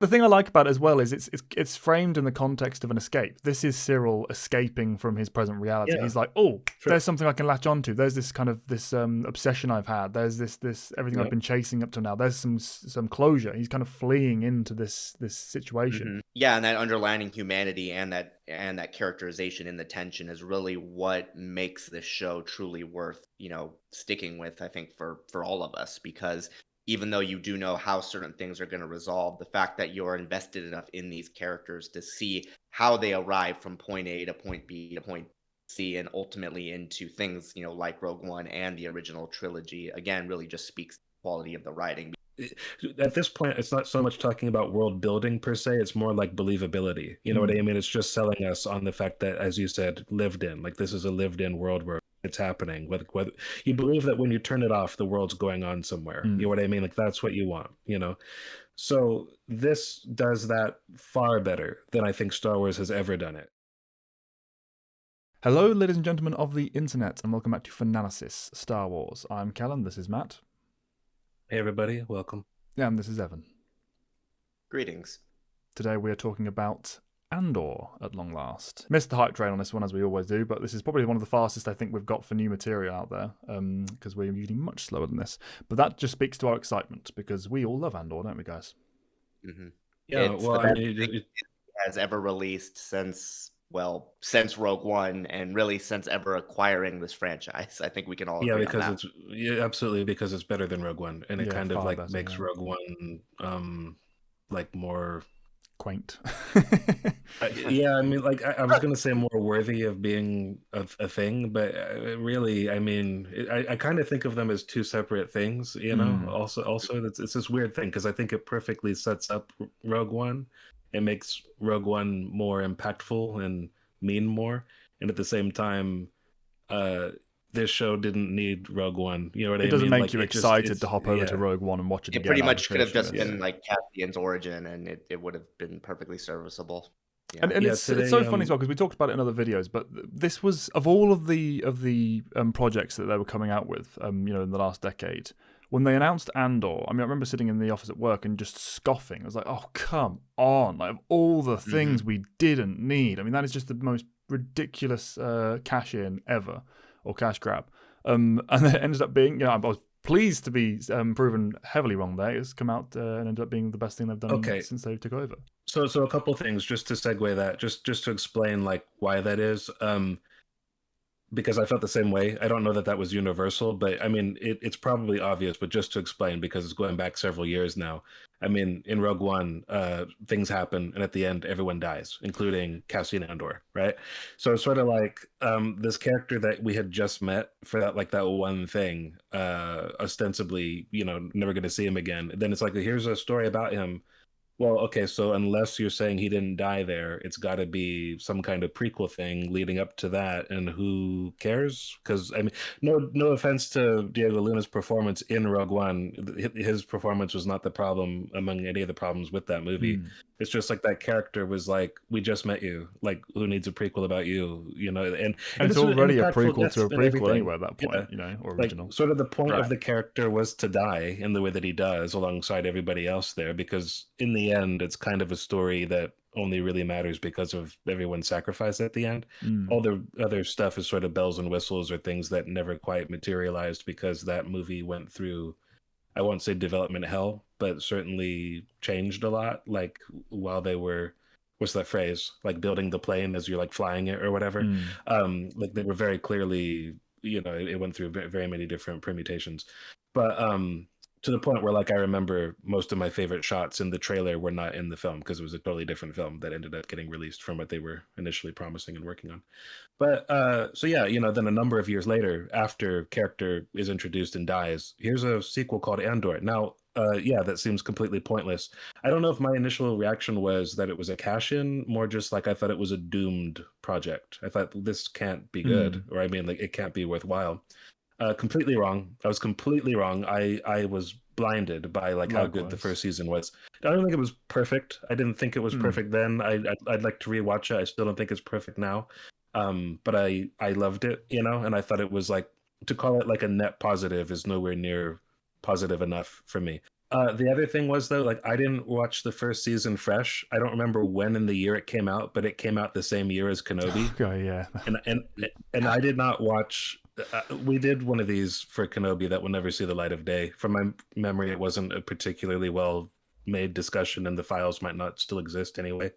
The thing I like about it as well is it's framed in the context of an escape. This is Cyril escaping from his present reality. Yeah, He's like, oh, sure. there's something I can latch onto. There's this kind of this obsession I've had. There's this everything I've Yep. been chasing up to now. There's some closure. He's kind of fleeing into this situation. Yeah, and that underlining humanity and that characterization in the tension is really what makes this show truly worth, sticking with, I think, for all of us, because even though you do know how certain things are going to resolve, the fact that you're invested enough in these characters to see how they arrive from point A to point B to point C and ultimately into things, like Rogue One and the original trilogy, again, really just speaks to the quality of the writing. At this point, it's not so much talking about world building per se. It's more like believability. You know what I mean? It's just selling us on the fact that, as you said, lived in. Like, this is a lived in world where it's happening. Whether you believe that when you turn it off, the world's going on somewhere. You know what I mean? Like, that's what you want, So this does that far better than I think Star Wars has ever done it. Hello, ladies and gentlemen of the internet, and welcome back to Finalysis Star Wars. I'm Callum, this is Matt. Hey everybody, welcome. Yeah, and this is Evan. Greetings. Today we are talking about Andor at long last. Missed the hype train on this one, as we always do, but this is probably one of the fastest I think we've got for new material out there, because we're usually much slower than this. But that just speaks to our excitement, because we all love Andor, don't we, guys? Mm-hmm. Yeah, it's well, the I best mean, thing it has ever released since Rogue One, and really since ever acquiring this franchise. I think we can all agree on that. Absolutely, because it's better than Rogue One, and it kind of like better, makes Rogue One like more quaint. Yeah, I mean, like I was gonna say more worthy of being a thing, but really, I mean, I kind of think of them as two separate things. Also, it's this weird thing because I think it perfectly sets up Rogue One. It makes Rogue One more impactful and mean more, and at the same time, this show didn't need Rogue One. You know what I mean? It doesn't make like, you excited to hop over to Rogue One and watch it again. It pretty much could have just been like Cassian's origin, and it would have been perfectly serviceable. Yeah. And it's so funny as well, because we talked about it in other videos, but this was, of all of the projects that they were coming out with, in the last decade, when they announced Andor, I mean, I remember sitting in the office at work and just scoffing. I was like, oh, come on. Like, of all the things we didn't need. I mean, that is just the most ridiculous cash in ever, or cash grab. And it ended up being, I was pleased to be proven heavily wrong there. It's come out and ended up being the best thing they've done since they took over. So a couple things just to segue that, just to explain like why that is. Because I felt the same way. I don't know that was universal, but I mean, it's probably obvious, but just to explain, because it's going back several years now. I mean, in Rogue One, things happen, and at the end, everyone dies, including Cassian Andor, right? So it's sort of like this character that we had just met for that one thing, ostensibly, never going to see him again. Then it's like, here's a story about him. Well, okay, so unless you're saying he didn't die there, it's got to be some kind of prequel thing leading up to that, and who cares? Because I mean, no offense to Diego Luna's performance in Rogue One, his performance was not the problem among any of the problems with that movie. It's just like that character was like, we just met you, like who needs a prequel about you, and it's already a prequel to a prequel anyway at that point, or original. Like, sort of the point of the character was to die in the way that he does alongside everybody else there, because in the end, it's kind of a story that only really matters because of everyone's sacrifice at the end. All the other stuff is sort of bells and whistles or things that never quite materialized because that movie went through, I won't say development hell, but certainly changed a lot. Like while they were, what's that phrase? Like building the plane as you're like flying it or whatever. Like they were very clearly, it went through very many different permutations. But to the point where, like, I remember most of my favorite shots in the trailer were not in the film because it was a totally different film that ended up getting released from what they were initially promising and working on. But so yeah, then a number of years later, after character is introduced and dies, here's a sequel called Andor. Now, yeah, that seems completely pointless. I don't know if my initial reaction was that it was a cash-in, more just like I thought it was a doomed project. I thought this can't be good, or I mean, like it can't be worthwhile. Completely wrong. I was completely wrong. I was blinded by like how good the first season was. I don't think it was perfect. I didn't think it was perfect then. I'd like to rewatch it. I still don't think it's perfect now. But I loved it, and I thought it was like, to call it like a net positive is nowhere near positive enough for me. The other thing was though, like I didn't watch the first season fresh. I don't remember when in the year it came out, but it came out the same year as Kenobi. Okay, yeah. And I did not watch. We did one of these for Kenobi that will never see the light of day. From my memory, it wasn't a particularly well made discussion, and the files might not still exist anyway.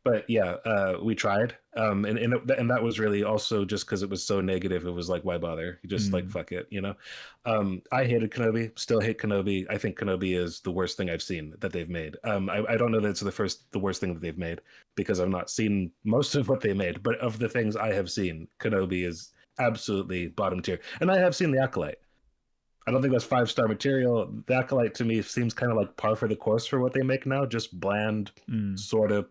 But yeah, we tried, and that was really also just because it was so negative. It was like, why bother? You just like fuck it, you know. I hated Kenobi, still hate Kenobi. I think Kenobi is the worst thing I've seen that they've made. I don't know that it's the worst thing that they've made because I've not seen most of what they made. But of the things I have seen, Kenobi is absolutely bottom tier. And I have seen The Acolyte. I don't think that's 5-star material. The Acolyte to me seems kind of like par for the course for what they make now, just bland, sort of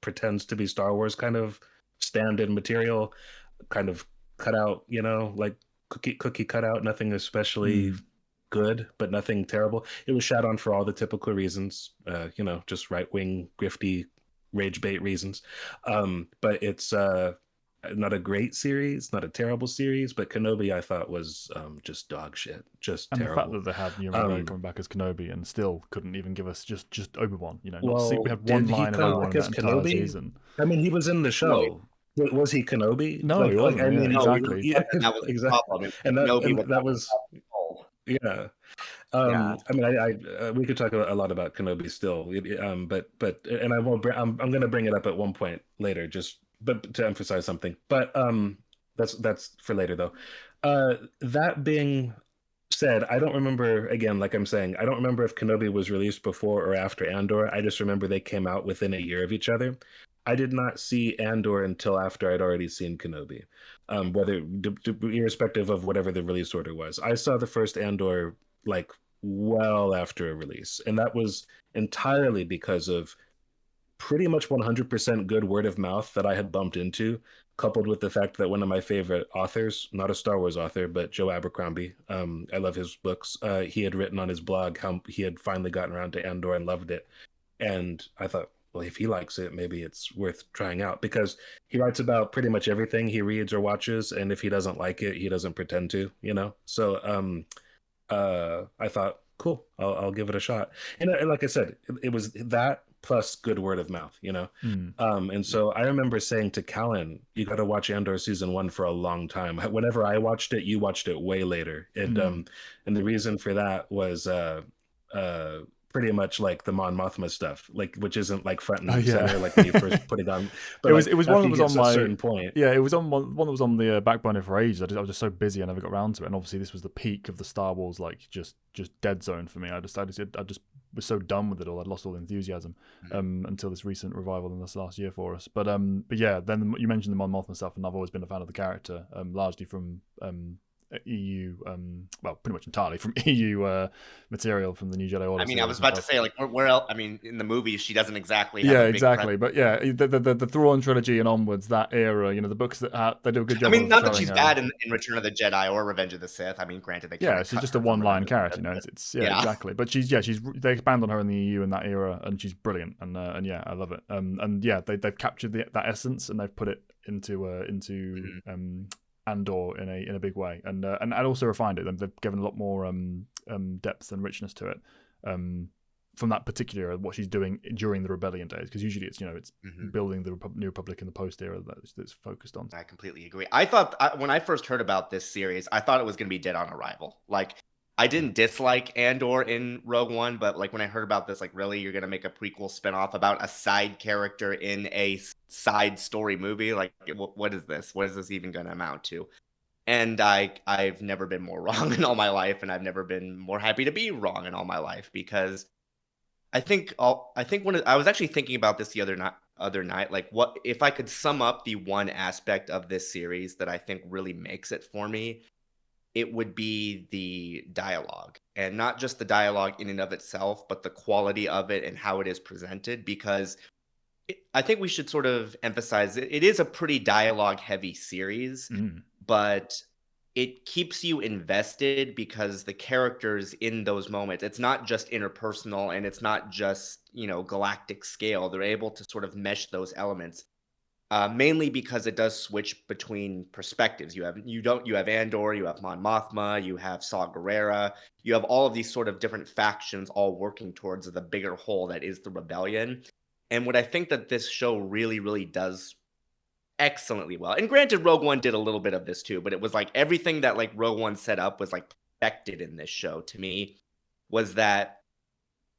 pretends to be Star Wars kind of stand-in material, kind of cut out, you know, like cookie cut out, nothing especially good, but nothing terrible. It was shat on for all the typical reasons, you know, just right-wing, grifty, rage bait reasons. But it's not a great series, not a terrible series, but Kenobi I thought was just dog shit, just and terrible. the fact that they had Rael coming back as Kenobi and still couldn't even give us just Obi-Wan, you know. We had one line of Obi-Wan that entire season. I mean, he was in the show. Was he Kenobi? No, he wasn't. I mean, exactly. That was the problem. And that was yeah. I mean, we could talk a lot about Kenobi still, but and I won't. I'm going to bring it up at one point later, but to emphasize something. But that's for later though. That being said, I don't remember. Again, like I'm saying, I don't remember if Kenobi was released before or after Andor. I just remember they came out within a year of each other. I did not see Andor until after I'd already seen Kenobi, irrespective of whatever the release order was. I saw the first Andor like well after a release, and that was entirely because of pretty much 100% good word of mouth that I had bumped into, coupled with the fact that one of my favorite authors, not a Star Wars author, but Joe Abercrombie, I love his books. He had written on his blog how he had finally gotten around to Andor and loved it. And I thought, well, if he likes it, maybe it's worth trying out, because he writes about pretty much everything he reads or watches. And if he doesn't like it, he doesn't pretend to, you know? So I thought, cool, I'll give it a shot. And like I said, it was that plus good word of mouth, you know? And so I remember saying to Callan, you got to watch Andor season 1 for a long time. Whenever I watched it, you watched it way later. And the reason for that was pretty much like the Mon Mothma stuff, like, which isn't like front and center, like when you first put it on. But it was one that was on my certain point. Yeah, it was on one that was on the back burner for ages. I was just so busy, I never got around to it. And obviously, this was the peak of the Star Wars, like just dead zone for me. I just was so done with it all. I'd lost all the enthusiasm until this recent revival in this last year for us. But yeah, then you mentioned the Mon Mothma stuff, and I've always been a fan of the character, largely from EU, well, pretty much entirely from EU material from the New Jedi Order. I mean, I was about to say, like, where else? I mean, in the movies, she doesn't exactly. Have yeah, exactly. But yeah, the Thrawn trilogy and onwards, that era, you know, the books that they do a good job. I mean, not that she's bad in Return of the Jedi or Revenge of the Sith. I mean, granted, she's just a one-line character, you know. It's exactly. But they expand on her in the EU in that era, and she's brilliant, and yeah, I love it. And yeah, they've captured that essence and they've put it into Andor in a big way, and also refined it. They've given a lot more depth and richness to it from that particular what she's doing during the rebellion days, because usually it's building the New Republic in the post era that's focused on. I completely agree. I thought when I first heard about this series, I thought it was going to be dead on arrival. Like, I didn't dislike Andor in Rogue One, but like when I heard about this, like, really, you're going to make a prequel spinoff about a side character in a side story movie? Like, what is this? What is this even going to amount to? And I've never been more wrong in all my life, and I've never been more happy to be wrong in all my life, because I think I was actually thinking about this the other night, like, what if I could sum up the one aspect of this series that I think really makes it for me? It would be the dialogue, and not just the dialogue in and of itself, but the quality of it and how it is presented, because I think we should sort of emphasize it is a pretty dialogue heavy series, but it keeps you invested because the characters in those moments, it's not just interpersonal and it's not just, galactic scale. They're able to sort of mesh those elements mainly because it does switch between perspectives. You have Andor, you have Mon Mothma, you have Saw Gerrera, you have all of these sort of different factions all working towards the bigger whole that is the rebellion. And what I think that this show really, really does excellently well. And granted, Rogue One did a little bit of this too, but it was like everything that like Rogue One set up was like perfected in this show to me, was that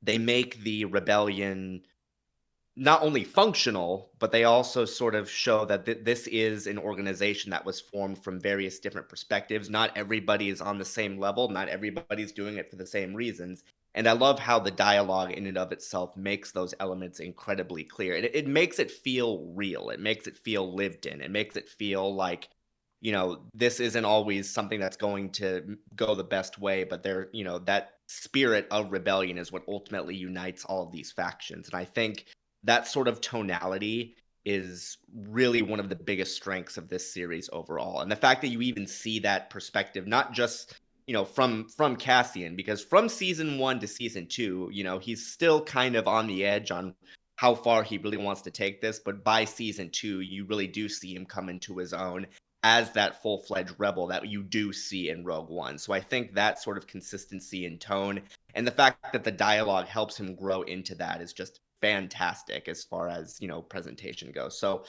they make the rebellion not only functional, but they also sort of show that this is an organization that was formed from various different perspectives. Not everybody is on the same level. Not everybody's doing it for the same reasons. And I love how the dialogue in and of itself makes those elements incredibly clear. It makes it feel real. It makes it feel lived in. It makes it feel like, this isn't always something that's going to go the best way, but that spirit of rebellion is what ultimately unites all of these factions. And I think that sort of tonality is really one of the biggest strengths of this series overall. And the fact that you even see that perspective, not just, from Cassian, because from season 1 to season 2, he's still kind of on the edge on how far he really wants to take this. But by season 2, you really do see him come into his own as that full-fledged rebel that you do see in Rogue One. So I think that sort of consistency in tone and the fact that the dialogue helps him grow into that is just fantastic as far as presentation goes. So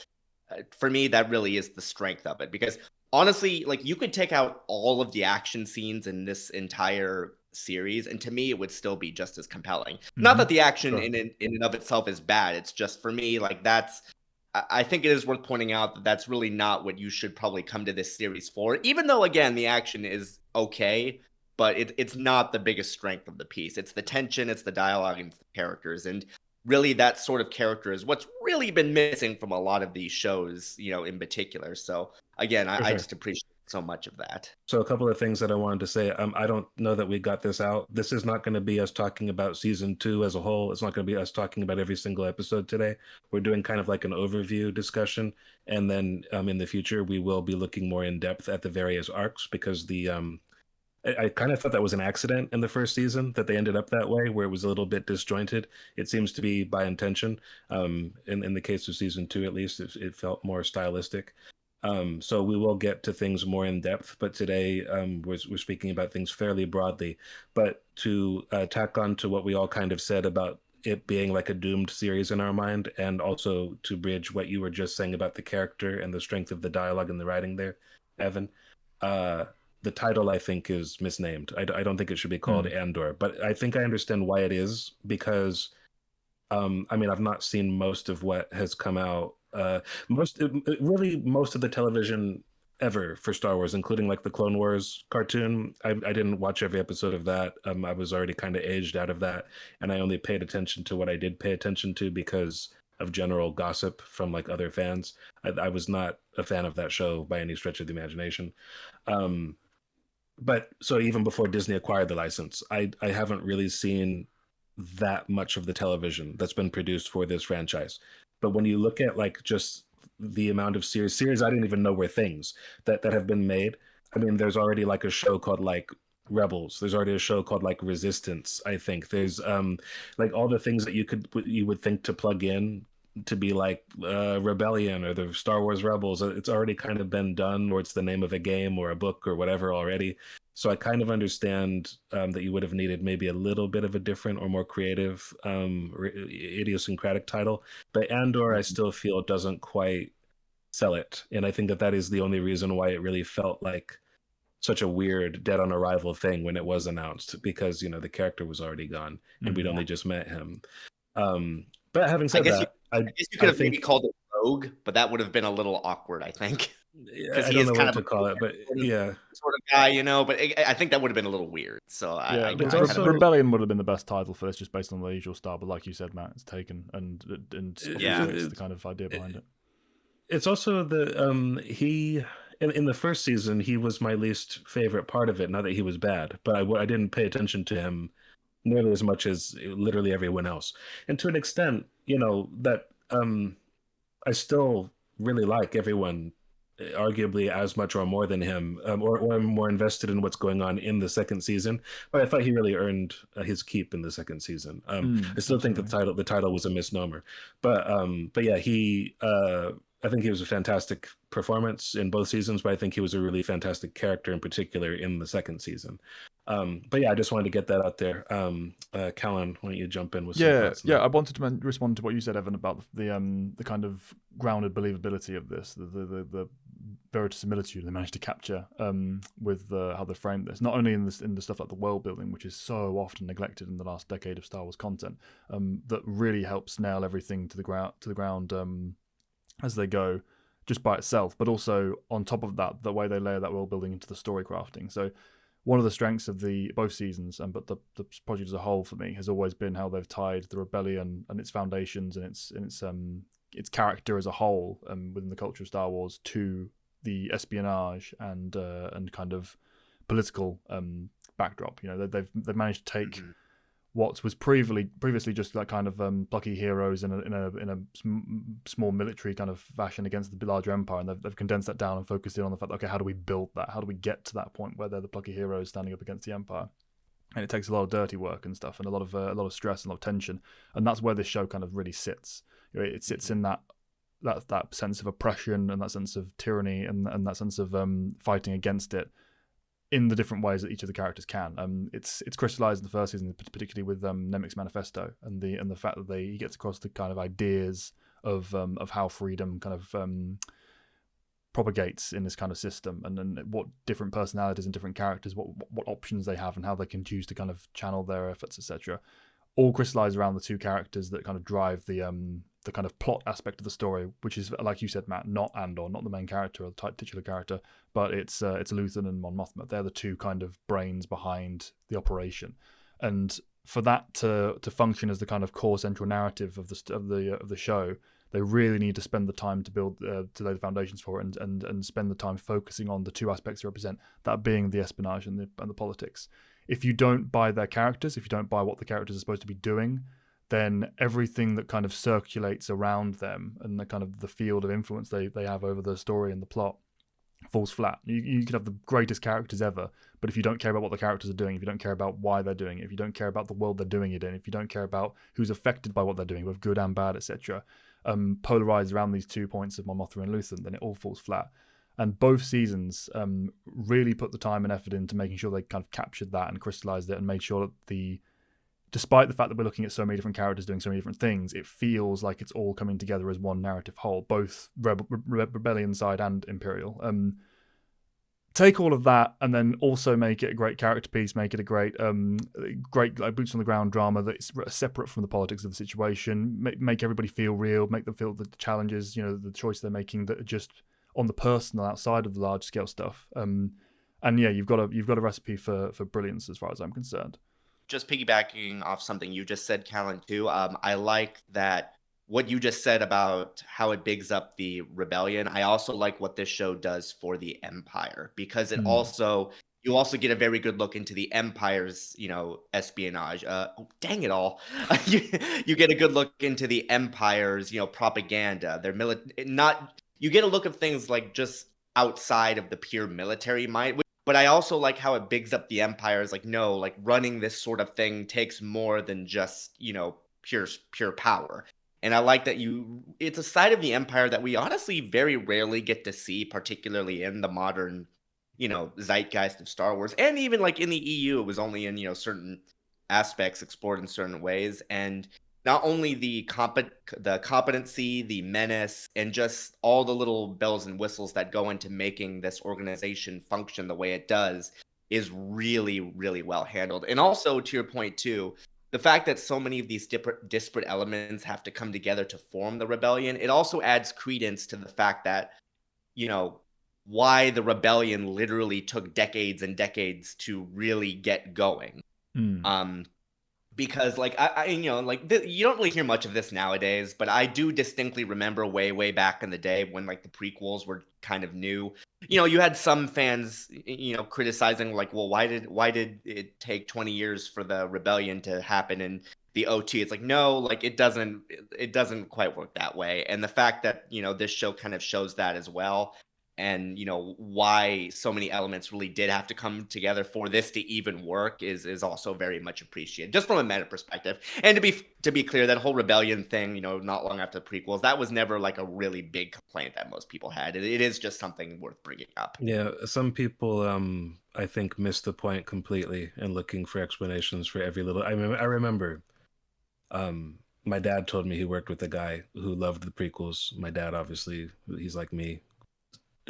for me, that really is the strength of it, because honestly, like, you could take out all of the action scenes in this entire series, and to me it would still be just as compelling. Not that the action in and of itself is bad. It's just, for me, like, I think it is worth pointing out that that's really not what you should probably come to this series for, even though, again, the action is okay, but it's not the biggest strength of the piece. It's the tension, it's the dialogue, and it's the characters. And really, that sort of character is what's really been missing from a lot of these shows, in particular. So again, I just appreciate so much of that. So a couple of things that I wanted to say. I don't know that we got this out. This is not going to be us talking about season 2 as a whole. It's not going to be us talking about every single episode today. We're doing kind of like an overview discussion. And then in the future, we will be looking more in depth at the various arcs, because I kind of thought that was an accident in the first season, that they ended up that way, where it was a little bit disjointed. It seems to be by intention. In the case of season 2, at least, it felt more stylistic. So we will get to things more in depth, but today we're speaking about things fairly broadly. But to tack on to what we all kind of said about it being like a doomed series in our mind, and also to bridge what you were just saying about the character and the strength of the dialogue and the writing there, Evan, the title, I think, is misnamed. I don't think it should be called Andor, but I think I understand why it is, because I've not seen most of what has come out. Most of the television ever for Star Wars, including like the Clone Wars cartoon. I didn't watch every episode of that. I was already kind of aged out of that, and I only paid attention to what I did pay attention to because of general gossip from like other fans. I was not a fan of that show by any stretch of the imagination. But so even before Disney acquired the license, I haven't really seen that much of the television that's been produced for this franchise. But when you look at like just the amount of series I didn't even know were things that have been made. I mean, there's already like a show called like Rebels. There's already a show called like Resistance, I think. There's like all the things that you would think to plug in to be like Rebellion or the Star Wars Rebels. It's already kind of been done, or it's the name of a game or a book or whatever already. So I kind of understand that you would have needed maybe a little bit of a different or more creative idiosyncratic title. But Andor, I still feel, doesn't quite sell it. And I think that is the only reason why it really felt like such a weird dead on arrival thing when it was announced, because, you know, the character was already gone and we'd only just met him. But having said that, I guess you could have maybe called it Rogue, but that would have been a little awkward, I think. I don't know what to call it, but yeah, sort of guy, you know. But I think that would have been a little weird. So Rebellion would have been the best title for this, just based on the usual style. But like you said, Matt, it's taken, and it's the kind of idea behind it. It's also the he in the first season, he was my least favorite part of it. Not that he was bad, but I didn't pay attention to him nearly as much as literally everyone else. And to an extent, you know, that I still really like everyone, arguably as much or more than him, or I'm more invested in what's going on in the second season. But I thought he really earned his keep in the second season. I still think the title was a misnomer, but yeah, he I think he was a fantastic performance in both seasons, but I think he was a really fantastic character in particular in the second season. But yeah, I just wanted to get that out there. Callan, why don't you jump in with some thoughts? I wanted to respond to what you said, Evan, about the kind of grounded believability of this, the verisimilitude they managed to capture with how they framed this. Not only in the stuff like the world building, which is so often neglected in the last decade of Star Wars content, that really helps nail everything to the ground as they go, just by itself. But also on top of that, the way they layer that world building into the story crafting. So one of the strengths of both seasons, but the project as a whole for me has always been how they've tied the rebellion and its foundations and its character as a whole within the culture of Star Wars to the espionage and kind of political backdrop. You know, they've managed to take what was previously just like kind of plucky heroes in a small military kind of fashion against the larger empire, and they've condensed that down and focused in on the fact, okay, how do we build that? How do we get to that point where they're the plucky heroes standing up against the empire? And it takes a lot of dirty work and stuff, and a lot of stress and a lot of tension, and that's where this show kind of really sits. You know, it sits in that sense of oppression and that sense of tyranny and that sense of fighting against it in the different ways that each of the characters can. It's crystallized in the first season, particularly with Nemik's manifesto and the fact that he gets across the kind of ideas of how freedom kind of propagates in this kind of system, and what different personalities and different characters, what options they have, and how they can choose to kind of channel their efforts, etc. All crystallized around the two characters that kind of drive the kind of plot aspect of the story, which is, like you said, Matt, not Andor, not the main character or the titular character, but it's Luthen and Mon Mothma. They're the two kind of brains behind the operation, and for that to function as the kind of core central narrative of the show, they really need to spend the time to build to lay the foundations for it, and spend the time focusing on the two aspects they represent, that being the espionage and the politics. If you don't buy their characters, if you don't buy what the characters are supposed to be doing, then everything that kind of circulates around them and the kind of the field of influence they have over the story and the plot falls flat. You could have the greatest characters ever, but if you don't care about what the characters are doing, if you don't care about why they're doing it, if you don't care about the world they're doing it in, if you don't care about who's affected by what they're doing, both good and bad, etc., polarized around these 2 points of Mon Mothma and Luthen, then it all falls flat. And both seasons really put the time and effort into making sure they kind of captured that and crystallized it and made sure that despite the fact that we're looking at so many different characters doing so many different things, it feels like it's all coming together as one narrative whole, both Rebellion side and Imperial. Take all of that and then also make it a great character piece, make it a great like boots on the ground drama that's separate from the politics of the situation, make everybody feel real, make them feel the challenges, the choice they're making that are just on the personal outside of the large scale stuff. And yeah, you've got a recipe for brilliance as far as I'm concerned. Just piggybacking off something you just said, Callan, too. I like that what you just said about how it bigs up the rebellion. I also like what this show does for the Empire, because it you also get a very good look into the Empire's, espionage. Dang it all. You get a good look into the Empire's, propaganda. Their you get a look of things like just outside of the pure military might. But I also like how it bigs up the Empire. It's like, no, like running this sort of thing takes more than just, pure power. And I like that it's a side of the Empire that we honestly very rarely get to see, particularly in the modern, zeitgeist of Star Wars. And even like in the EU, it was only in, certain aspects explored in certain ways. And not only the competency, the menace, and just all the little bells and whistles that go into making this organization function the way it does is really, really well handled. And also, to your point too, the fact that so many of these disparate elements have to come together to form the rebellion, it also adds credence to the fact that, why the rebellion literally took decades and decades to really get going. Because you don't really hear much of this nowadays, but I do distinctly remember way back in the day when like the prequels were kind of new. You had some fans, criticizing like, well, why did it take 20 years for the rebellion to happen in the OT? It's like, no, like it doesn't quite work that way. And the fact that, this show kind of shows that as well. and why so many elements really did have to come together for this to even work is also very much appreciated, just from a meta perspective. And to be clear, that whole rebellion thing, not long after the prequels, that was never like a really big complaint that most people had. It is just something worth bringing up. Yeah, some people I think miss the point completely and looking for explanations for every little. I remember my dad told me he worked with a guy who loved the prequels. My dad, obviously, he's like me,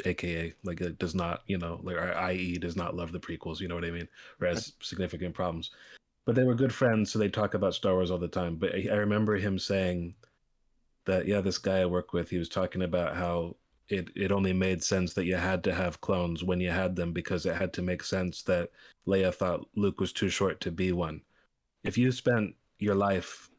aka like does not, like, or i.e. does not love the prequels, you know what I mean, or has significant problems. But they were good friends, so they talk about Star Wars all the time. But I remember him saying that, yeah, this guy I work with, he was talking about how it only made sense that you had to have clones when you had them, because it had to make sense that Leia thought Luke was too short to be one. If you spent your life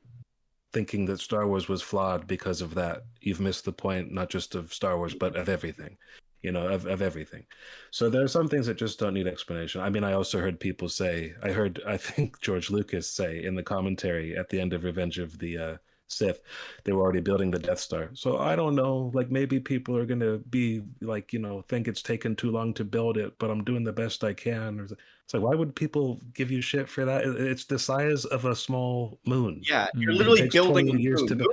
thinking that Star Wars was flawed because of that, you've missed the point, not just of Star Wars, but of everything, of everything. So there are some things that just don't need explanation. I mean, I also heard people say, I think George Lucas say in the commentary at the end of Revenge of the Sith, they were already building the Death Star. So I don't know, like maybe people are going to be like, think it's taken too long to build it, but I'm doing the best I can. It's like, why would people give you shit for that? It's the size of a small moon. Yeah, you're literally building years to build.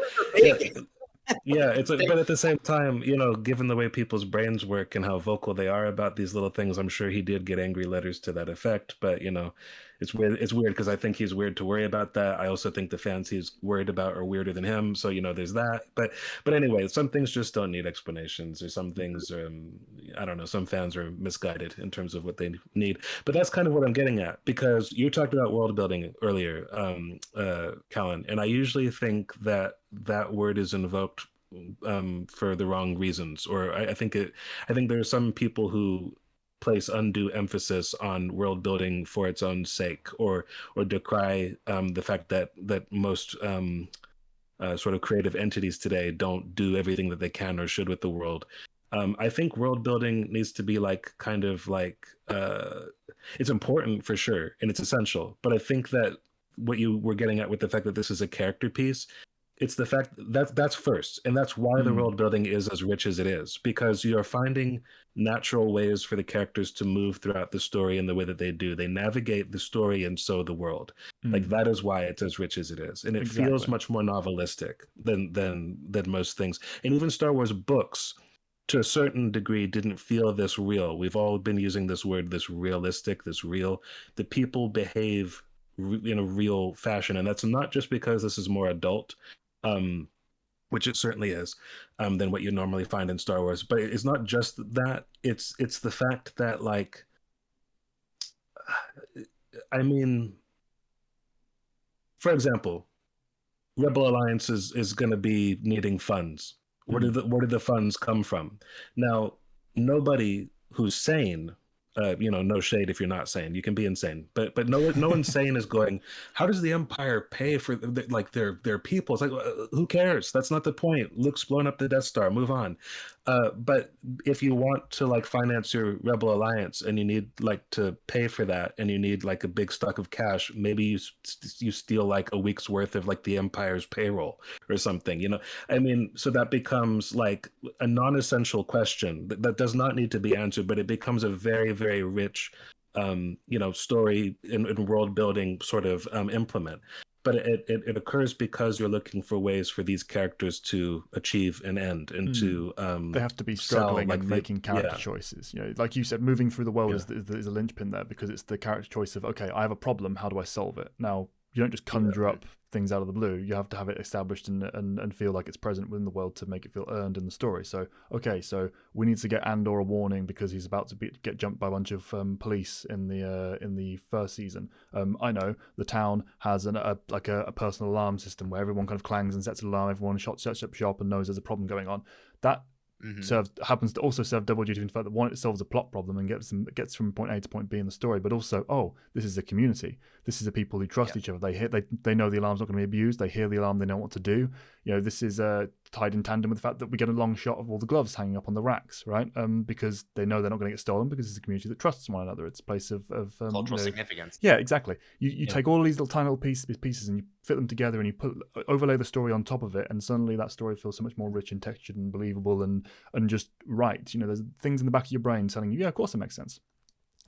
Yeah, it's like, but at the same time, given the way people's brains work and how vocal they are about these little things, I'm sure he did get angry letters to that effect. But it's weird. It's weird because I think he's weird to worry about that. I also think the fans he's worried about are weirder than him. So there's that. But anyway, some things just don't need explanations, or some things I don't know. Some fans are misguided in terms of what they need. But that's kind of what I'm getting at, because you talked about world building earlier, Callan, and I usually think that word is invoked for the wrong reasons, or I think there are some people who place undue emphasis on world building for its own sake, or decry the fact that most sort of creative entities today don't do everything that they can or should with the world. I think world building needs to be kind of like it's important for sure and it's essential, but I think that what you were getting at with the fact that this is a character piece, it's the fact that that's first, and that's why the world building is as rich as it is, because you're finding natural ways for the characters to move throughout the story in the way that they do. They navigate the story and so the world. Like, that is why it's as rich as it is, and it feels much more novelistic than most things. And even Star Wars books, to a certain degree, didn't feel this real. We've all been using this word, this realistic, this real. The people behave in a real fashion, and that's not just because this is more adult, which it certainly is, than what you normally find in Star Wars. But it's not just that. It's the fact that, like, I mean, for example, Rebel Alliance is going to be needing funds. Where did the funds come from? Now, nobody who's sane, no shade if you're not sane, you can be insane, but no one sane is going, how does the Empire pay for their people? It's like, who cares? That's not the point. Luke's blowing up the Death Star, move on. But if you want to finance your Rebel Alliance and you need to pay for that, and you need a big stock of cash, maybe you steal a week's worth of the Empire's payroll or something, I mean, so that becomes a non-essential question that does not need to be answered, but it becomes a very, very rich story and world building sort of implement. But it occurs because you're looking for ways for these characters to achieve an end, and to they have to be struggling and making character choices. Like you said, moving through the world is a linchpin there, because it's the character choice of, okay, I have a problem, how do I solve it? Now, you don't just conjure up things out of the blue. You have to have it established and feel like it's present within the world to make it feel earned in the story. So, okay, so we need to get Andor a warning because he's about to get jumped by a bunch of police in the first season. I know the town has a personal alarm system where everyone kind of clangs and sets an alarm. Everyone shuts up shop and knows there's a problem going on. That happens to also serve double duty in the fact that, one, it solves a plot problem and gets from point A to point B in the story, but also, this is a community. This is the people who trust each other. They know the alarm's not going to be abused. They hear the alarm. They know what to do. This is tied in tandem with the fact that we get a long shot of all the gloves hanging up on the racks, right? Because they know they're not going to get stolen, because it's a community that trusts one another. It's a place of cultural significance. Yeah, exactly. You take all of these little tiny little pieces and you fit them together and you overlay the story on top of it, and suddenly that story feels so much more rich and textured and believable and just right. There's things in the back of your brain telling you, yeah, of course it makes sense.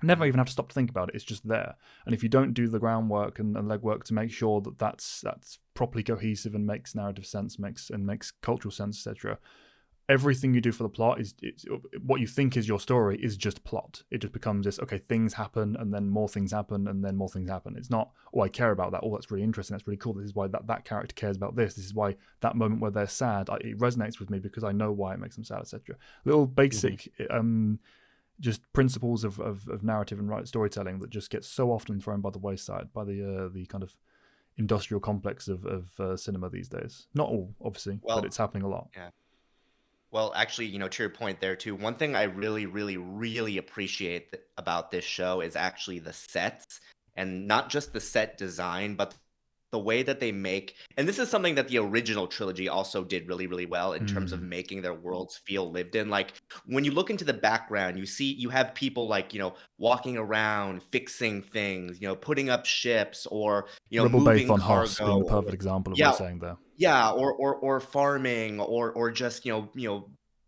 Never even have to stop to think about it. It's just there. And if you don't do the groundwork and legwork to make sure that that's properly cohesive and makes narrative sense, makes cultural sense, etc., everything you do for the plot is what you think is your story is just plot. It just becomes this, okay, things happen and then more things happen and then more things happen. It's not, oh, I care about that. Oh, that's really interesting. That's really cool. This is why that character cares about this. This is why that moment where they're sad, it resonates with me because I know why it makes them sad, etc. Little basic just principles of narrative and storytelling that just get so often thrown by the wayside by the kind of industrial complex of cinema these days. Not all, obviously, but it's happening a lot. Yeah. Well, actually, to your point there too, one thing I really, really, really appreciate about this show is actually the sets, and not just the set design, but the way that they make, and this is something that the original trilogy also did really, really well in terms of making their worlds feel lived in. Like when you look into the background, you have people like, walking around, fixing things, putting up ships, or, Rebel moving Base on cargo. Hoth being the perfect example of what you're saying there. Yeah, or farming, or just,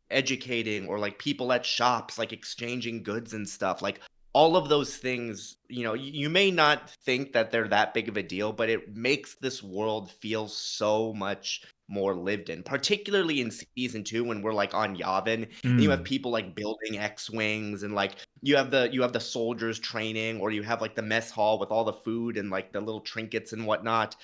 educating, or like people at shops, like exchanging goods and stuff. Like all of those things, you may not think that they're that big of a deal, but it makes this world feel so much more lived in, particularly in season 2 when we're like on Yavin and you have people like building X-wings, and like you have the soldiers training, or you have like the mess hall with all the food and like the little trinkets and whatnot.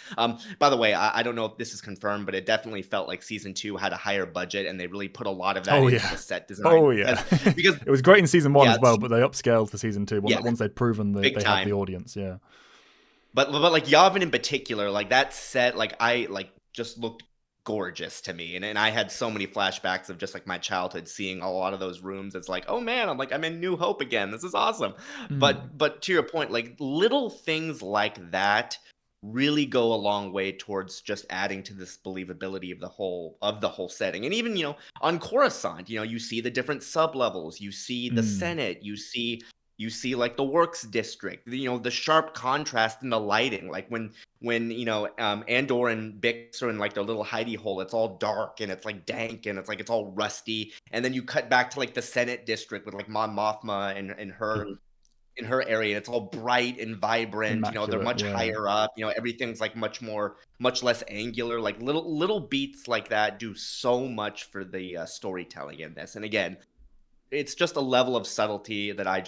By the way, I don't know if this is confirmed, but it definitely felt like season 2 had a higher budget and they really put a lot of that into the set design. Oh yeah, because it was great in season 1 as well, but they upscaled for season 2 once they'd proven that they had the audience. Yeah, but like Yavin in particular, like that set, like I like just looked gorgeous to me, and I had so many flashbacks of just like my childhood, seeing a lot of those rooms. It's like, oh man, I'm in New Hope again. This is awesome. But to your point, like little things like that really go a long way towards just adding to this believability of the whole setting. And even on Coruscant, you see the different sub levels, you see the Senate, you see like the works district, the sharp contrast in the lighting, like when Andor and Bix are in like their little hidey hole, it's all dark and it's like dank and it's all rusty, and then you cut back to like the Senate district with like Mon Mothma and her in her area, and it's all bright and vibrant. Immaculate, they're much higher up, everything's like much less angular. Like little beats like that do so much for the storytelling in this. And again, it's just a level of subtlety that I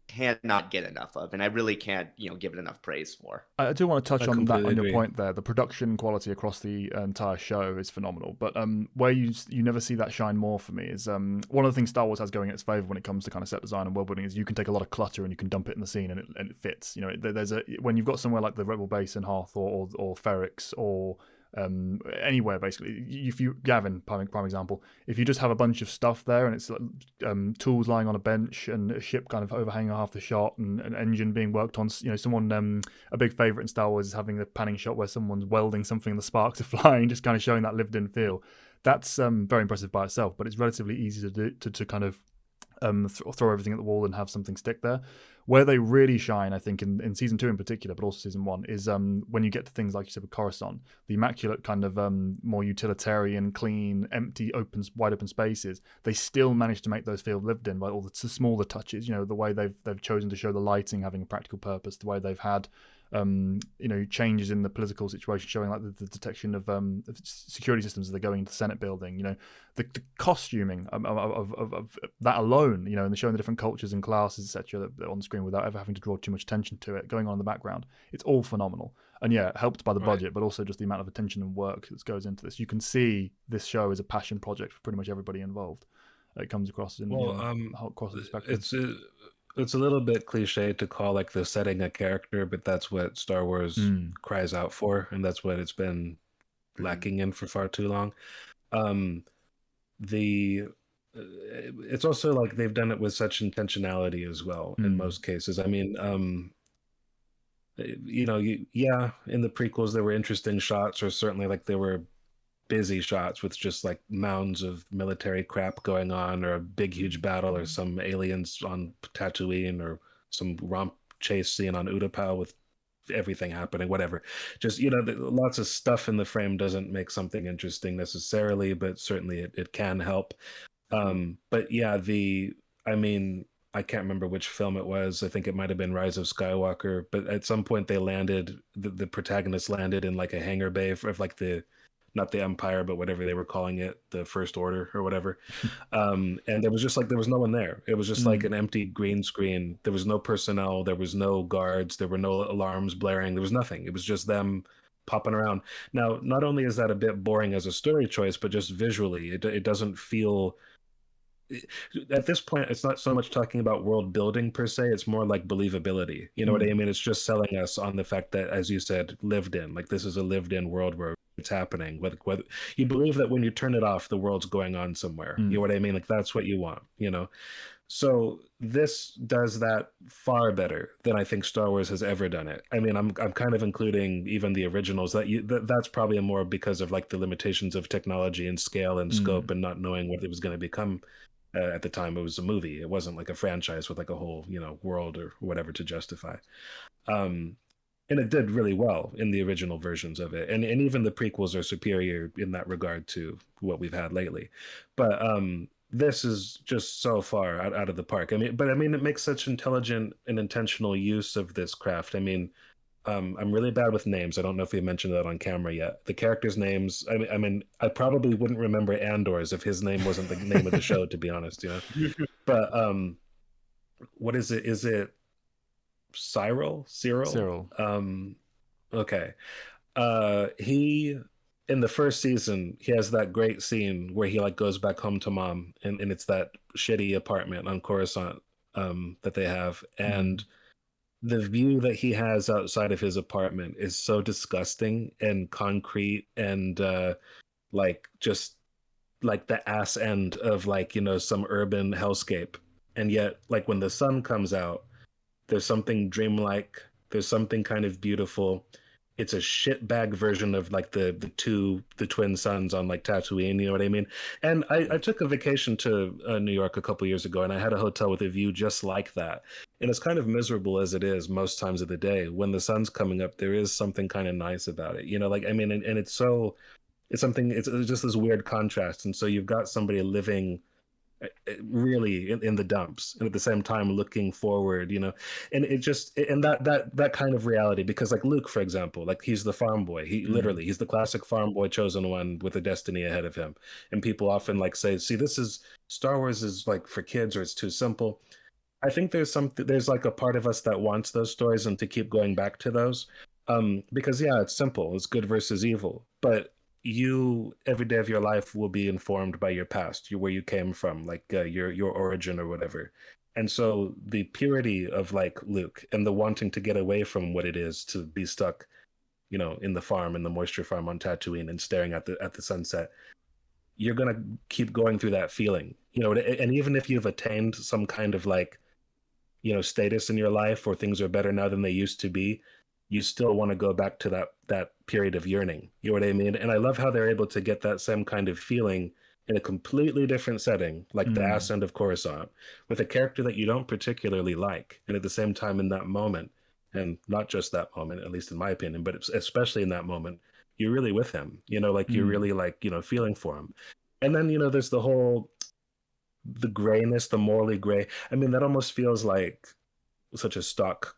cannot get enough of, and I really can't give it enough praise for. I do want to touch on that, on your point there. The production quality across the entire show is phenomenal, but where you never see that shine more for me is one of the things Star Wars has going in its favor when it comes to kind of set design and world building is you can take a lot of clutter and you can dump it in the scene and it fits. There's when you've got somewhere like the Rebel Base in Hoth or Ferrix or anywhere basically. If you Gavin, prime example, if you just have a bunch of stuff there and it's like, tools lying on a bench and a ship kind of overhanging half the shot and an engine being worked on, someone a big favorite in Star Wars is having the panning shot where someone's welding something and the sparks are flying, just kind of showing that lived in feel. That's very impressive by itself, but it's relatively easy to do to kind of throw everything at the wall and have something stick there. Where they really shine, I think, in season 2 in particular, but also season 1, is when you get to things like you said with Coruscant, the immaculate kind of more utilitarian, clean, empty, wide open spaces. They still manage to make those feel lived in by all the smaller touches. The way they've chosen to show the lighting having a practical purpose, the way they've had changes in the political situation, showing like the detection of security systems as they're going into the Senate building. The costuming of that alone, and they're showing the different cultures and classes, etc., that on the screen without ever having to draw too much attention to it going on in the background. It's all phenomenal, and helped by the budget, but also just the amount of attention and work that goes into this. You can see this show is a passion project for pretty much everybody involved. It comes across across the spectrum. It's a little bit cliche to call like the setting a character, but that's what Star Wars cries out for, and that's what it's been lacking in for far too long. It's also like they've done it with such intentionality as well in most cases. I mean, in the prequels there were interesting shots, or certainly like there were busy shots with just like mounds of military crap going on, or a big huge battle, or some aliens on Tatooine, or some romp chase scene on Utapau with everything happening, whatever. Just, lots of stuff in the frame doesn't make something interesting necessarily, but certainly it can help. But yeah, I mean, I can't remember which film it was. I think it might have been Rise of Skywalker, but at some point the protagonist landed in like a hangar bay of like not the Empire, but whatever they were calling it, the First Order or whatever. And there was no one there. It was just like an empty green screen. There was no personnel. There was no guards. There were no alarms blaring. There was nothing. It was just them popping around. Now, not only is that a bit boring as a story choice, but just visually, it doesn't feel. At this point, it's not so much talking about world building per se. It's more like believability. You know what I mean? It's just selling us on the fact that, as you said, lived in. Like, this is a lived in world where it's happening. Whether you believe that when you turn it off, the world's going on somewhere. You know what I mean? Like, that's what you want. So this does that far better than I think Star Wars has ever done it. I mean, I'm kind of including even the originals. That's probably more because of like the limitations of technology and scale and scope, and not knowing what it was going to become. At the time, it was a movie. It wasn't like a franchise with like a whole world or whatever to justify. And it did really well in the original versions of it, and even the prequels are superior in that regard to what we've had lately. But this is just so far out of the park. I mean, it makes such intelligent and intentional use of this craft. I mean, I'm really bad with names. I don't know if we mentioned that on camera yet. The characters' names. I mean, I probably wouldn't remember Andor's if his name wasn't the name of the show, to be honest. But what is it? Is it Cyril? Cyril. Okay. He, in the first season, he has that great scene where he like goes back home to mom, and it's that shitty apartment on Coruscant that they have, and the view that he has outside of his apartment is so disgusting and concrete, and like just like the ass end of like some urban hellscape. And yet, like, when the sun comes out, there's something dreamlike, there's something kind of beautiful. It's a shitbag version of like the twin suns on like Tatooine, you know what I mean? And I took a vacation to New York a couple years ago, and I had a hotel with a view just like that. And as kind of miserable as it is most times of the day, when the sun's coming up, there is something kind of nice about it, like, I mean, and it's just this weird contrast. And so you've got somebody living really in the dumps, and at the same time looking forward, and that kind of reality. Because like Luke, for example, like, he's the farm boy. He's the classic farm boy, chosen one with a destiny ahead of him. And people often like say, see, this is Star Wars is like for kids, or it's too simple. I think there's like a part of us that wants those stories and to keep going back to those, because yeah, it's simple, it's good versus evil, but you, every day of your life, will be informed by your past, where you came from, like your origin or whatever. And so the purity of like Luke, and the wanting to get away from what it is to be stuck, in the farm, in the moisture farm on Tatooine, and staring at the sunset, you're gonna keep going through that feeling, and even if you've attained some kind of like, status in your life, or things are better now than they used to be, you still want to go back to that period of yearning. You know what I mean? And I love how they're able to get that same kind of feeling in a completely different setting, like the ass end of Coruscant, with a character that you don't particularly like. And at the same time, in that moment, and not just that moment, at least in my opinion, but especially in that moment, you're really with him, like you're really like, feeling for him. And then, there's the grayness, the morally gray. I mean, that almost feels like such a stock,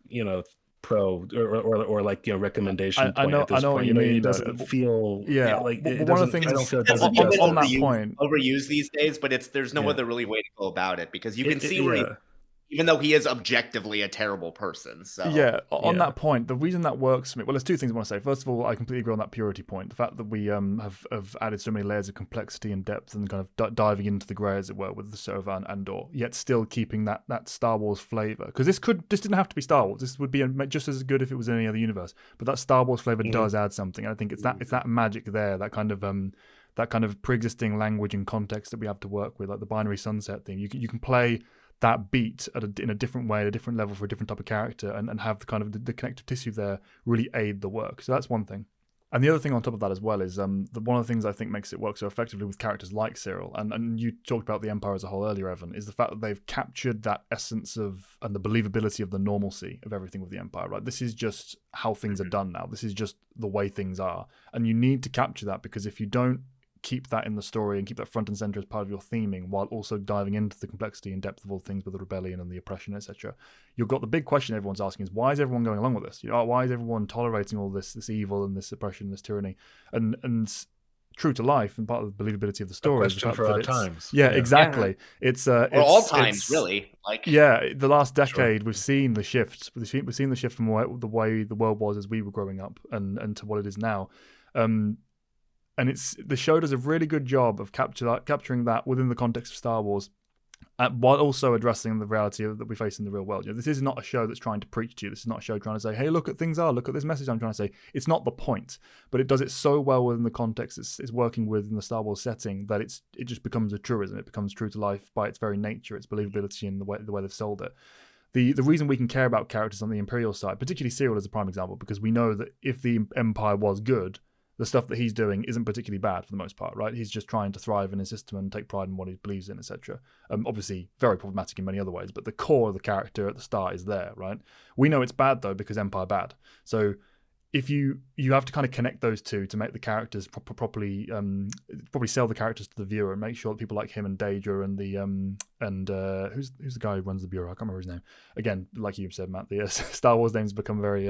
pro or like recommendation point. I know what you mean. It doesn't feel like it one of the the things I don't feel it does it on, on that justice. point overused these days, but there's no other really way to go about it, because you can see where even though he is objectively a terrible person. So on that point, the reason that works for me, well, there's two things I want to say. First of all, I completely agree on that purity point. The fact that we have added so many layers of complexity and depth, and kind of diving into the grey, as it were, with the Sova and Andor, yet still keeping that Star Wars flavor. Because this didn't have to be Star Wars. This would be just as good if it was in any other universe. But that Star Wars flavor does add something. And I think it's that magic there, that kind of pre-existing language and context that we have to work with, like the binary sunset thing. You can play that beat in a different way, at a different level, for a different type of character, and have the kind of the connective tissue there really aid the work. So that's one thing. And the other thing on top of that as well is one of the things I think makes it work so effectively with characters like Cyril, and you talked about the Empire as a whole earlier, Evan, is the fact that they've captured that essence of and the believability of the normalcy of everything with the Empire, right? This is just how things are done now. This is just the way things are. And you need to capture that, because if you don't keep that in the story and keep that front and center as part of your theming, while also diving into the complexity and depth of all things with the rebellion and the oppression, etc., you've got the big question everyone's asking is, why is everyone going along with this? Why is everyone tolerating all this evil and this oppression, this tyranny? And true to life, and part of the believability of the story. A question for our times. Yeah, exactly. Yeah. It's all times, really. Like, yeah, the last decade we've seen the shift. We've seen the shift from the way the world was as we were growing up and to what it is now. And the show does a really good job of capturing that within the context of Star Wars, while also addressing the reality that we face in the real world. This is not a show that's trying to preach to you. This is not a show trying to say, hey, look at things are, look at this message I'm trying to say. It's not the point, but it does it so well within the context it's working with in the Star Wars setting that it just becomes a truism. It becomes true to life by its very nature, its believability and the way they've sold it. The reason we can care about characters on the Imperial side, particularly Cyril as a prime example, because we know that if the Empire was good, the stuff that he's doing isn't particularly bad for the most part, right? He's just trying to thrive in his system and take pride in what he believes in, etc. Obviously, very problematic in many other ways, but the core of the character at the start is there, right? We know it's bad, though, because Empire bad. So if you have to kind of connect those two to make the characters properly sell the characters to the viewer and make sure that people like him and Deja and the who's the guy who runs the bureau? I can't remember his name. Again, like you've said, Matt, the Star Wars names become very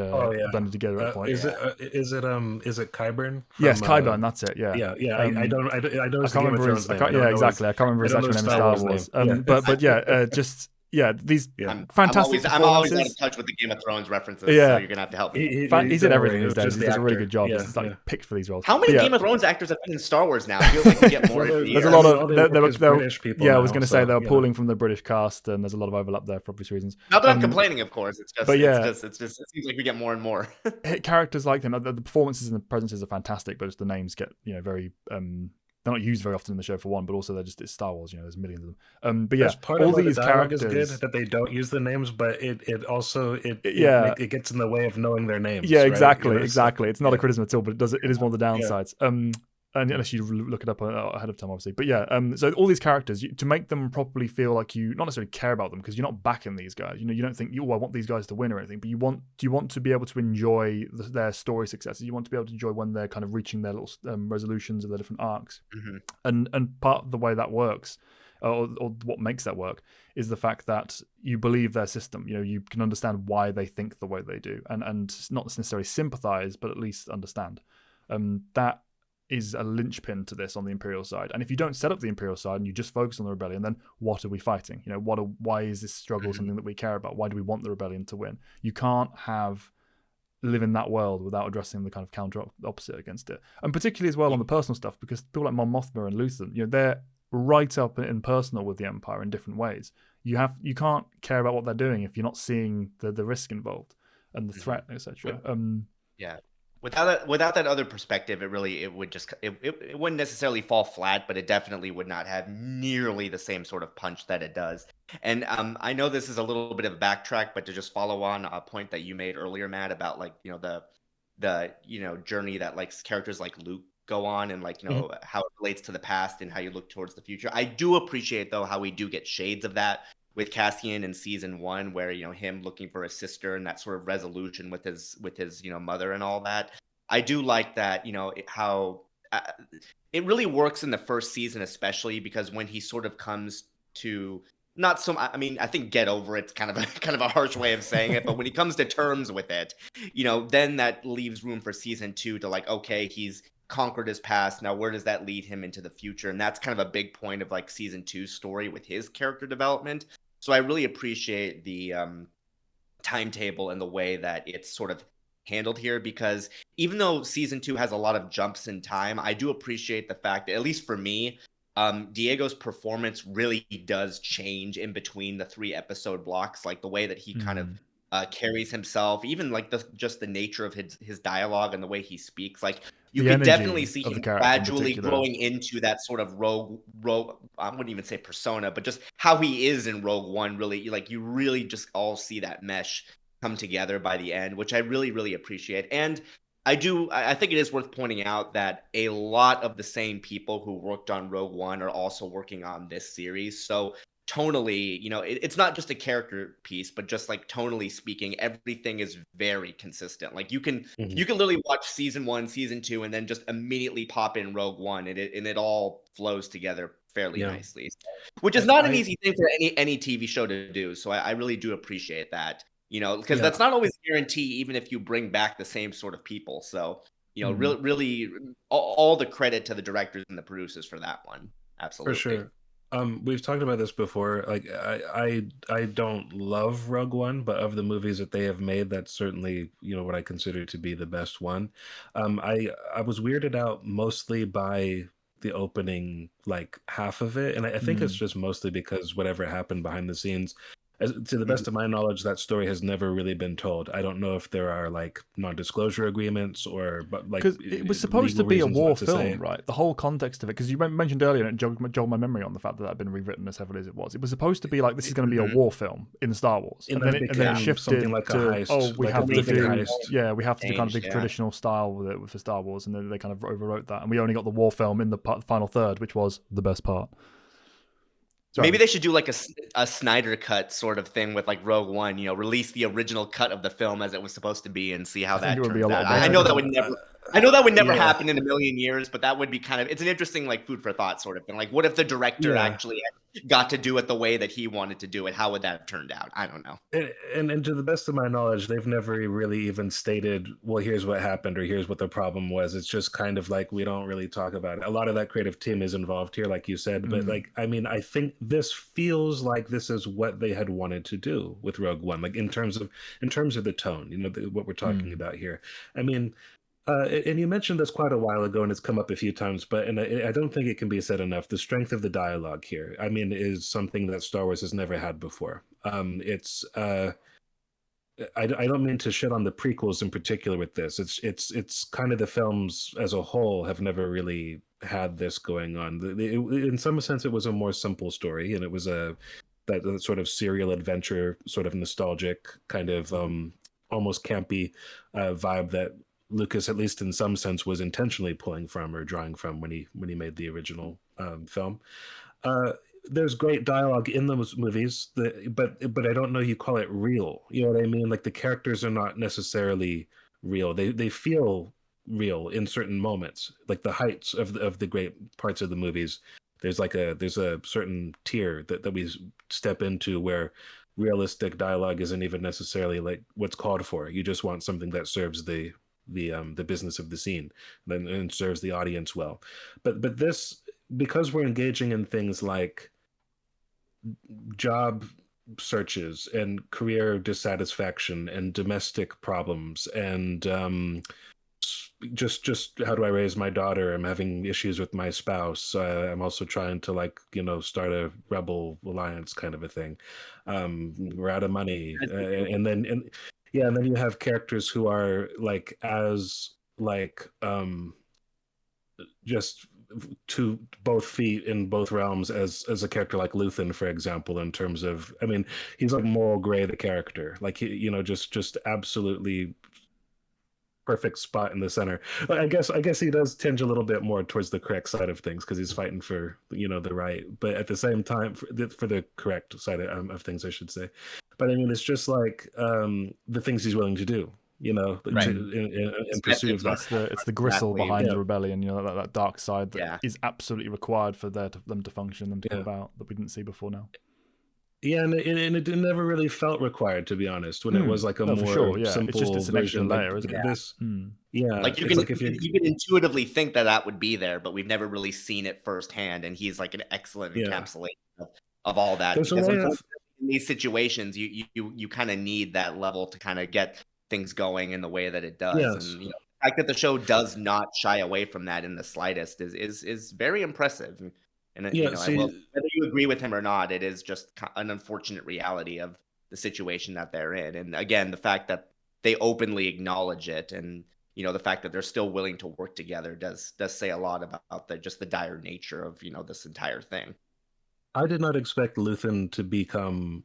blended together at that point. Is it Qyburn? Yes, Qyburn. That's it. Yeah. I don't. I know. I can't remember his. I can't remember his actual name in Star Wars. But yeah, just. Yeah, these fantastic. I'm always out of touch with the Game of Thrones references. Yeah. So you're gonna have to help me. He's in everything these days. He does a really good job. He's picked for these roles. How many Game of Thrones actors have been in Star Wars now? I feel like we get more. There's a lot of British people. Yeah, I was going to say they were pulling from the British cast, and there's a lot of overlap there for obvious reasons. Not that I'm complaining, of course. It's just, it seems like we get more and more. Characters like them, the performances and the presences are fantastic, but just the names get very. They're not used very often in the show for one, but also it's Star Wars. There's millions of them. But yeah, part all of these characters is good that they don't use the names, but it also gets in the way of knowing their names. Yeah, right? exactly. It's not a criticism at all, but it is one of the downsides. And unless you look it up ahead of time, obviously. But yeah, so all these characters, to make them properly feel like you not necessarily care about them, because you're not backing these guys. You don't think, I want these guys to win or anything, but you want to be able to enjoy their story successes. You want to be able to enjoy when they're kind of reaching their little resolutions of their different arcs. Mm-hmm. And part of the way that works, or what makes that work, is the fact that you believe their system. You can understand why they think the way they do, and not necessarily sympathize, but at least understand. That is a linchpin to this on the Imperial side. And if you don't set up the Imperial side and you just focus on the rebellion, then what are we fighting? Why is this struggle something that we care about? Why do we want the rebellion to win? You can't live in that world without addressing the kind of counter opposite against it. And particularly as well on the personal stuff, because people like Mon Mothma and Luthen, they're right up and personal with the Empire in different ways. You can't care about what they're doing if you're not seeing the risk involved and the threat, etc. Yeah. Without that other perspective, it wouldn't necessarily fall flat, but it definitely would not have nearly the same sort of punch that it does. And I know this is a little bit of a backtrack, but to just follow on a point that you made earlier, Matt, about the journey that characters like Luke go on, and how it relates to the past and how you look towards the future. I do appreciate though how we do get shades of that with Cassian in season 1, where him looking for his sister and that sort of resolution with his mother and all that. I do like that, how it really works in the first season, especially because when he sort of comes to I think get over it's kind of a harsh way of saying it, but when he comes to terms with it, then that leaves room for season 2 to okay, he's conquered his past. Now, where does that lead him into the future? And that's kind of a big point of season 2's story with his character development. So I really appreciate the timetable and the way that it's sort of handled here, because even though season 2 has a lot of jumps in time, I do appreciate the fact that, at least for me, Diego's performance really does change in between the 3 episode blocks, the way that he kind of carries himself, even just the nature of his dialogue and the way he speaks. You can definitely see him gradually growing into that sort of rogue. I wouldn't even say persona, but just how he is in Rogue One. Really, you really just all see that mesh come together by the end, which I really, really appreciate. And I think it is worth pointing out that a lot of the same people who worked on Rogue One are also working on this series. So tonally, it's not just a character piece, but just like tonally speaking, everything is very consistent. Like you can literally watch season 1, season 2, and then just immediately pop in Rogue One, and it all flows together fairly nicely. Which is not an easy thing for any TV show to do. So I really do appreciate that. Because that's not always a guarantee, even if you bring back the same sort of people. So, really, all the credit to the directors and the producers for that one. Absolutely. For sure. We've talked about this before. Like, I don't love Rogue One, but of the movies that they have made, that's certainly, what I consider to be the best one. I was weirded out mostly by the opening, like half of it, and I think it's just mostly because whatever happened behind the scenes. To the best of my knowledge, that story has never really been told. I don't know if there are like non-disclosure agreements but like because it was supposed to be a war film, right? The whole context of it, because you mentioned earlier, and it jogged my memory on the fact that had been rewritten as heavily as it was. It was supposed to be like this is going to be a war film in Star Wars, and then it shifted like to a heist, we have to do heist. we have to do kind of the traditional style with it for Star Wars, and then they kind of overwrote that, and we only got the war film in the final third, which was the best part. Sorry. Maybe they should do like a Snyder cut sort of thing with like Rogue One, release the original cut of the film as it was supposed to be and see how that turns out. I know that would never happen in a million years, but that would be it's an interesting like food for thought sort of thing. Like what if the director actually got to do it the way that he wanted to do it? How would that have turned out? I don't know. And to the best of my knowledge, they've never really even stated, well, here's what happened or here's what the problem was. It's just kind of like we don't really talk about it. A lot of that creative team is involved here, like you said. But like, I mean, I think this feels like this is what they had wanted to do with Rogue One, like in terms of the tone, what we're talking about here. I mean, and you mentioned this quite a while ago, and it's come up a few times, and I don't think it can be said enough. The strength of the dialogue here, I mean, is something that Star Wars has never had before. I don't mean to shit on the prequels in particular with this. It's kind of the films as a whole have never really had this going on. In some sense, it was a more simple story, and it was that sort of serial adventure, sort of nostalgic kind of almost campy vibe that Lucas, at least in some sense, was intentionally pulling from or drawing from when he made the original film. There's great dialogue in those movies, but I don't know you call it real. You know what I mean? Like the characters are not necessarily real. They feel real in certain moments, like the heights of the great parts of the movies. There's a certain tier that we step into where realistic dialogue isn't even necessarily like what's called for. You just want something that serves the business of the scene and serves the audience well. But this, because we're engaging in things like job searches and career dissatisfaction and domestic problems and just how do I raise my daughter? I'm having issues with my spouse. I'm also trying to start a rebel alliance kind of a thing. We're out of money, and then you have characters who are just to both feet in both realms as a character like Luthen, for example, in terms of, I mean, he's like moral gray, the character, like he, just absolutely perfect spot in the center. I guess he does tinge a little bit more towards the correct side of things because he's fighting for the right, but at the same time for the correct side of things, I should say. But I mean, it's just like the things he's willing to do. Right. In pursuit of that. It's the gristle behind the rebellion. That dark side that is absolutely required for them to function, them to come about, that we didn't see before now. Yeah, and it never really felt required, to be honest. When it was like a more simple it's an extra layer, isn't it? Like you can intuitively think that would be there, but we've never really seen it firsthand. And he's like an excellent encapsulation of all that. Because in these situations, you kind of need that level to kind of get things going in the way that it does. Yes. And the fact that the show does not shy away from that in the slightest is very impressive. And whether you agree with him or not, it is just an unfortunate reality of the situation that they're in. And again, the fact that they openly acknowledge it, and the fact that they're still willing to work together does say a lot about the dire nature of this entire thing. I did not expect Luthen to become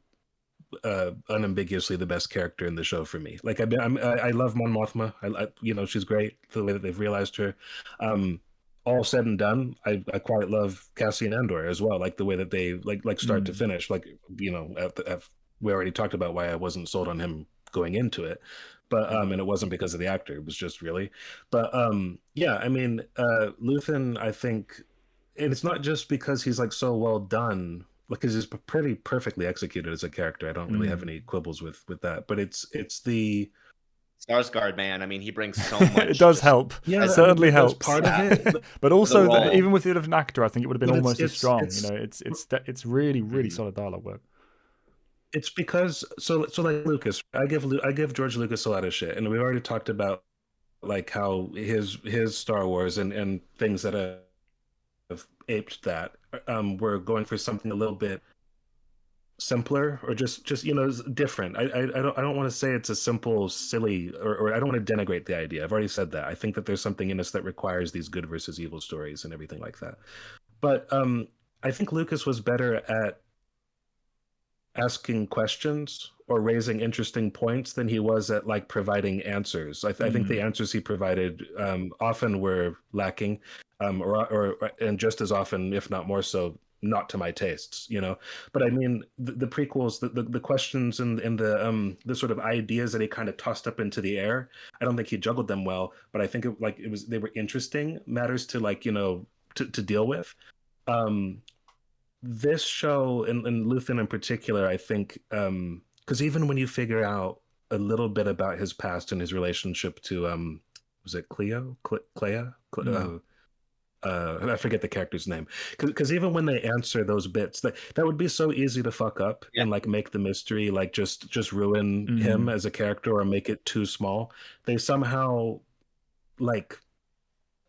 unambiguously the best character in the show for me. Like I love Mon Mothma. You know, she's great. The way that they've realized her. All said and done, I quite love Cassian Andor as well. Like the way that they like start to finish. Like, you know, we already talked about why I wasn't sold on him going into it, but and it wasn't because of the actor. It was just really. But yeah, I mean, Luthen, I think, and it's not just because he's like so well done, because he's pretty perfectly executed as a character. I don't really have any quibbles with that. But it's the Skarsgård, man. I mean, he brings so much. It does help. Yeah, it certainly helps. Part of it, but also, even with the other actor, I think it would have been almost as strong. You know, it's really solid dialogue work. It's because so like Lucas, I give George Lucas a lot of shit, and we've already talked about like how his Star Wars and things that have aped that were going for something a little bit simpler, or just you know, different. I don't want to say it's a simple silly, or I don't want to denigrate the idea. I've already said that. I think that there's something in us that requires these good versus evil stories and everything like that. But I think Lucas was better at asking questions or raising interesting points than he was at like providing answers. I think the answers he provided often were lacking, or and just as often, if not more so, not to my tastes, you know. But I mean, the prequels, the questions and the sort of ideas that he kind of tossed up into the air, I don't think he juggled them well, but I think they were interesting matters to, like, you know, to deal with. This show, and Luthen in particular, I think, because even when you figure out a little bit about his past and his relationship to was it Clea? I forget the character's name, because even when they answer those bits, that would be so easy to fuck up and like make the mystery like just ruin him as a character or make it too small. They somehow like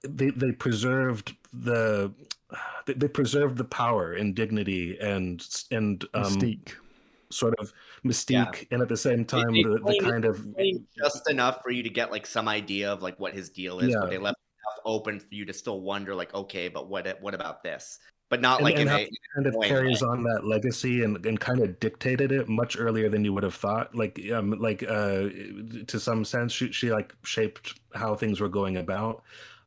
they preserved the power and dignity and mystique. Sort of mystique, and at the same time the kind of just enough for you to get like some idea of like what his deal is, but they left enough open for you to still wonder like, okay, but what about this? But not like and kind of carries on that legacy and kind of dictated it much earlier than you would have thought. Like to some sense, she like shaped how things were going about,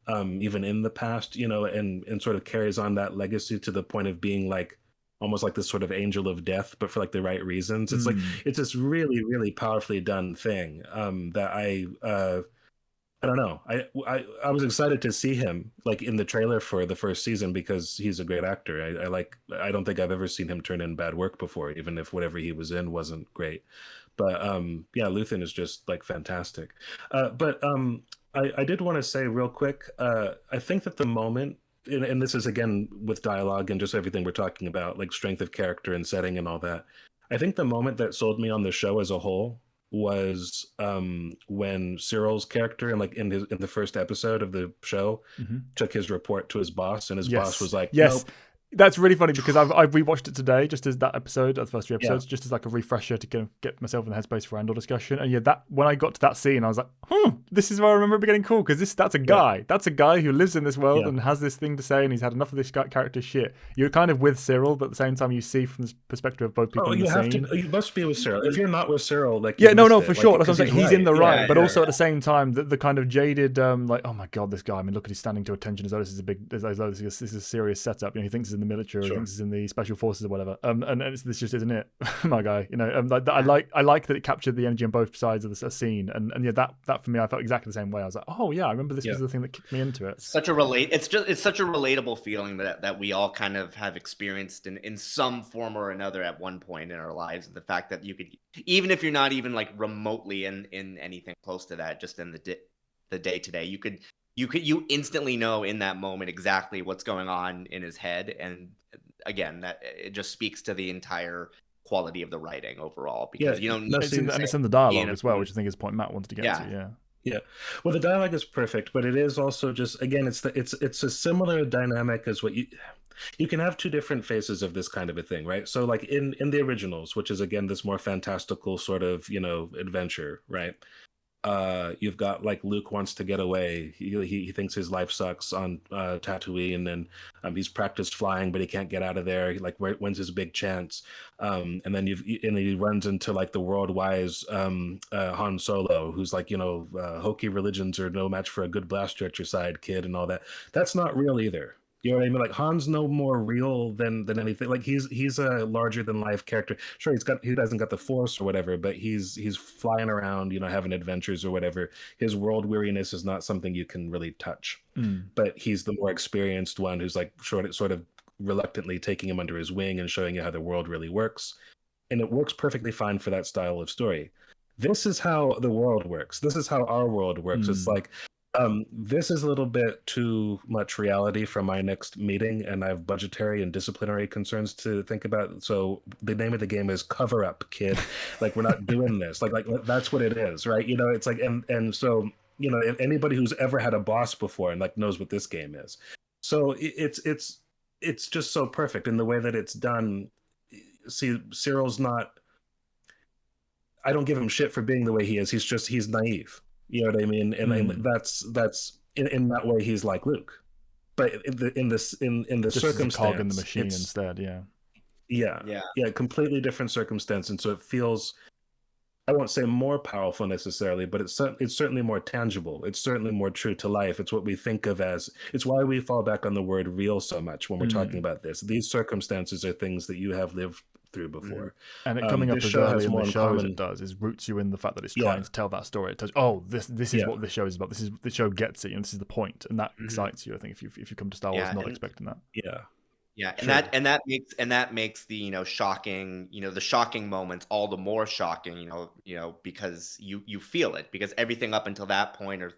even in the past, you know, and sort of carries on that legacy to the point of being like almost like this sort of angel of death, but for like the right reasons. It's like it's this really, really powerfully done thing that I don't know. I was excited to see him like in the trailer for the first season because he's a great actor. I don't think I've ever seen him turn in bad work before, even if whatever he was in wasn't great. But yeah, Luthen is just like fantastic. But I did want to say real quick, I think that the moment, and this is again with dialogue and just everything we're talking about, like strength of character and setting and all that. I think the moment that sold me on the show as a whole was when Cyril's character in the first episode of the show took his report to his boss, and his boss was like, nope. That's really funny because I've rewatched it today, just as that episode, the first 3 episodes, just as like a refresher to get myself in the headspace for Andor discussion. And yeah, that when I got to that scene, I was like, this is where I remember it getting cool, because that's a guy. That's a guy who lives in this world and has this thing to say, and he's had enough of this character's shit. You're kind of with Cyril, but at the same time, you see from the perspective of both people in the scene. You must be with Cyril. If you're not with Cyril, like for sure. That's what I'm saying. He's in the right, but also at the same time, the kind of jaded, like, oh my god, this guy. I mean, look at he's standing to attention as though this is a serious setup. You know, he thinks he's in the military. He thinks he's in the special forces or whatever, and this just isn't it. My guy, you know, I like that it captured the energy on both sides of the scene, and yeah, that for me, I felt exactly the same way. I was like, oh yeah, I remember this was the thing that kicked me into it. It's such a relatable feeling that we all kind of have experienced in some form or another at one point in our lives. The fact that you could, even if you're not even like remotely in anything close to that, just in the day to day, you instantly know in that moment exactly what's going on in his head. And again, that it just speaks to the entire quality of the writing overall, because it's in the dialogue as well, which I think is the point Matt wanted to get to. Yeah. Well, the dialogue is perfect, but it is also just, again, it's a similar dynamic as what you can have two different phases of this kind of a thing, right? So like in the originals, which is again this more fantastical sort of, you know, adventure, right? You've got like Luke wants to get away. He thinks his life sucks on Tatooine, and he's practiced flying, but he can't get out of there. Like, when's his big chance? And then he runs into like the world wise Han Solo, who's like, hokey religions are no match for a good blaster at your side, kid, and all that. That's not real either. You know what I mean? Like, Han's no more real than anything. Like, he's a larger than life character. Sure, he hasn't got the Force or whatever, but he's flying around, having adventures or whatever. His world weariness is not something you can really touch. But he's the more experienced one who's like sort of reluctantly taking him under his wing and showing you how the world really works. And it works perfectly fine for that style of story. This is how the world works. This is how our world works. It's like, this is a little bit too much reality for my next meeting, and I have budgetary and disciplinary concerns to think about. So the name of the game is Cover Up, kid. Like, we're not doing this. Like that's what it is, right? It's like, and so, if anybody who's ever had a boss before and like knows what this game is. So it's just so perfect in the way that it's done. See, Cyril's not. I don't give him shit for being the way he is. He's naive. You know what I mean? And that's in that way he's like Luke, but in the just circumstance, a cog in the machine instead. Yeah, completely different circumstance, and so it feels, I won't say more powerful necessarily, but it's certainly more tangible. It's certainly more true to life. It's what we think of as. It's why we fall back on the word real so much when we're talking about this. These circumstances are things that you have lived through before, and it coming up as early in the show as it does is roots you in the fact that it's trying to tell that story. It tells this is what this show is about. This is the show gets it, this is the point, and that excites you. I think if you come to Star Wars not expecting that, and that makes the shocking the shocking moments all the more shocking, because you feel it, because everything up until that point are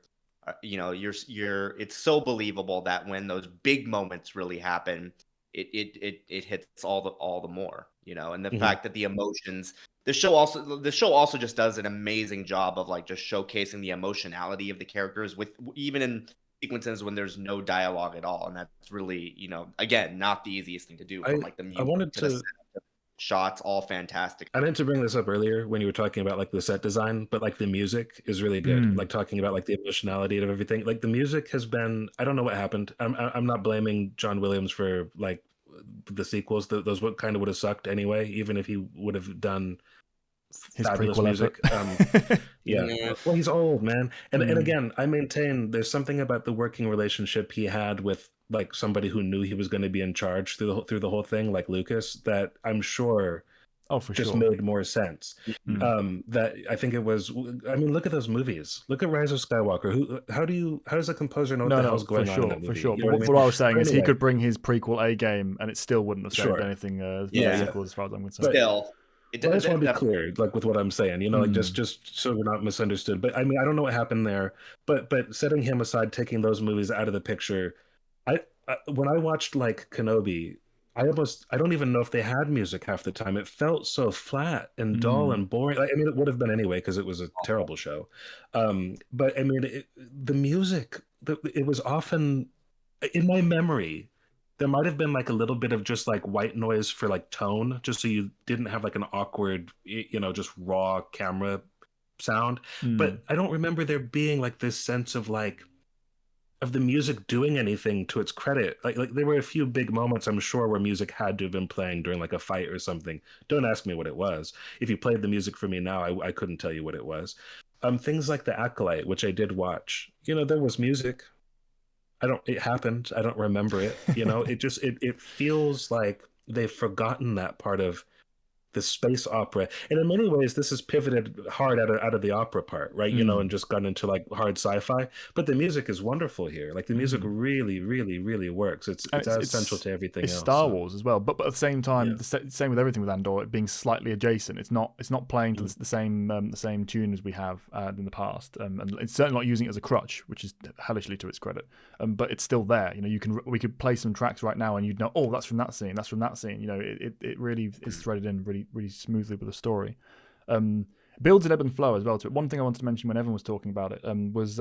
you're it's so believable that when those big moments really happen, it hits all the more, and the fact that the emotions, the show also just does an amazing job of like just showcasing the emotionality of the characters, with even in sequences when there's no dialogue at all, and that's really again not the easiest thing to do. From like the music, I wanted to the shots, all fantastic. I meant to bring this up earlier when you were talking about like the set design, but like the music is really good. Like talking about like the emotionality of everything. Like the music has been, I don't know what happened. I'm not blaming John Williams for like the sequels. Those kind of would have sucked anyway, even if he would have done his fabulous music. Well, he's old, man. And again, I maintain there's something about the working relationship he had with like somebody who knew he was going to be in charge through the whole thing, like Lucas, that I'm sure made more sense. That I think it was. I mean, look at those movies. Look at Rise of Skywalker. How does a composer know what the hell's going on in that movie? For sure. You know what I was saying is he could bring his prequel A game, and it still wouldn't have saved anything. Sequel, as far as I'm concerned. Still. I just want to be clear, like with what I'm saying, like just so we're not misunderstood. But I mean, I don't know what happened there. But setting him aside, taking those movies out of the picture, I when I watched like Kenobi, I don't even know if they had music half the time. It felt so flat and dull and boring. I mean, it would have been anyway because it was a terrible show. But I mean, the music, it was often in my memory. There might have been like a little bit of just like white noise for like tone, just so you didn't have like an awkward, just raw camera sound. But I don't remember there being like this sense of like of the music doing anything to its credit. Like there were a few big moments, I'm sure, where music had to have been playing during like a fight or something. Don't ask me what it was. If you played the music for me now, I couldn't tell you what it was. Things like The Acolyte, which I did watch, there was music. It happened. I don't remember it. It feels like they've forgotten that part of the space opera. And in many ways, this has pivoted hard out of the opera part, right? And just gone into like hard sci-fi. But the music is wonderful here. Like the music really, really, really works. It's essential to everything else. It's Star Wars as well. But at the same time, the same with everything with Andor, it being slightly adjacent. It's not playing to the same tune as we have in the past. And it's certainly not using it as a crutch, which is hellishly to its credit. But it's still there. We could play some tracks right now and you'd know, oh, that's from that scene. That's from that scene. It really is threaded in really smoothly with the story. Builds an ebb and flow as well to it. One thing I wanted to mention when Evan was talking about it was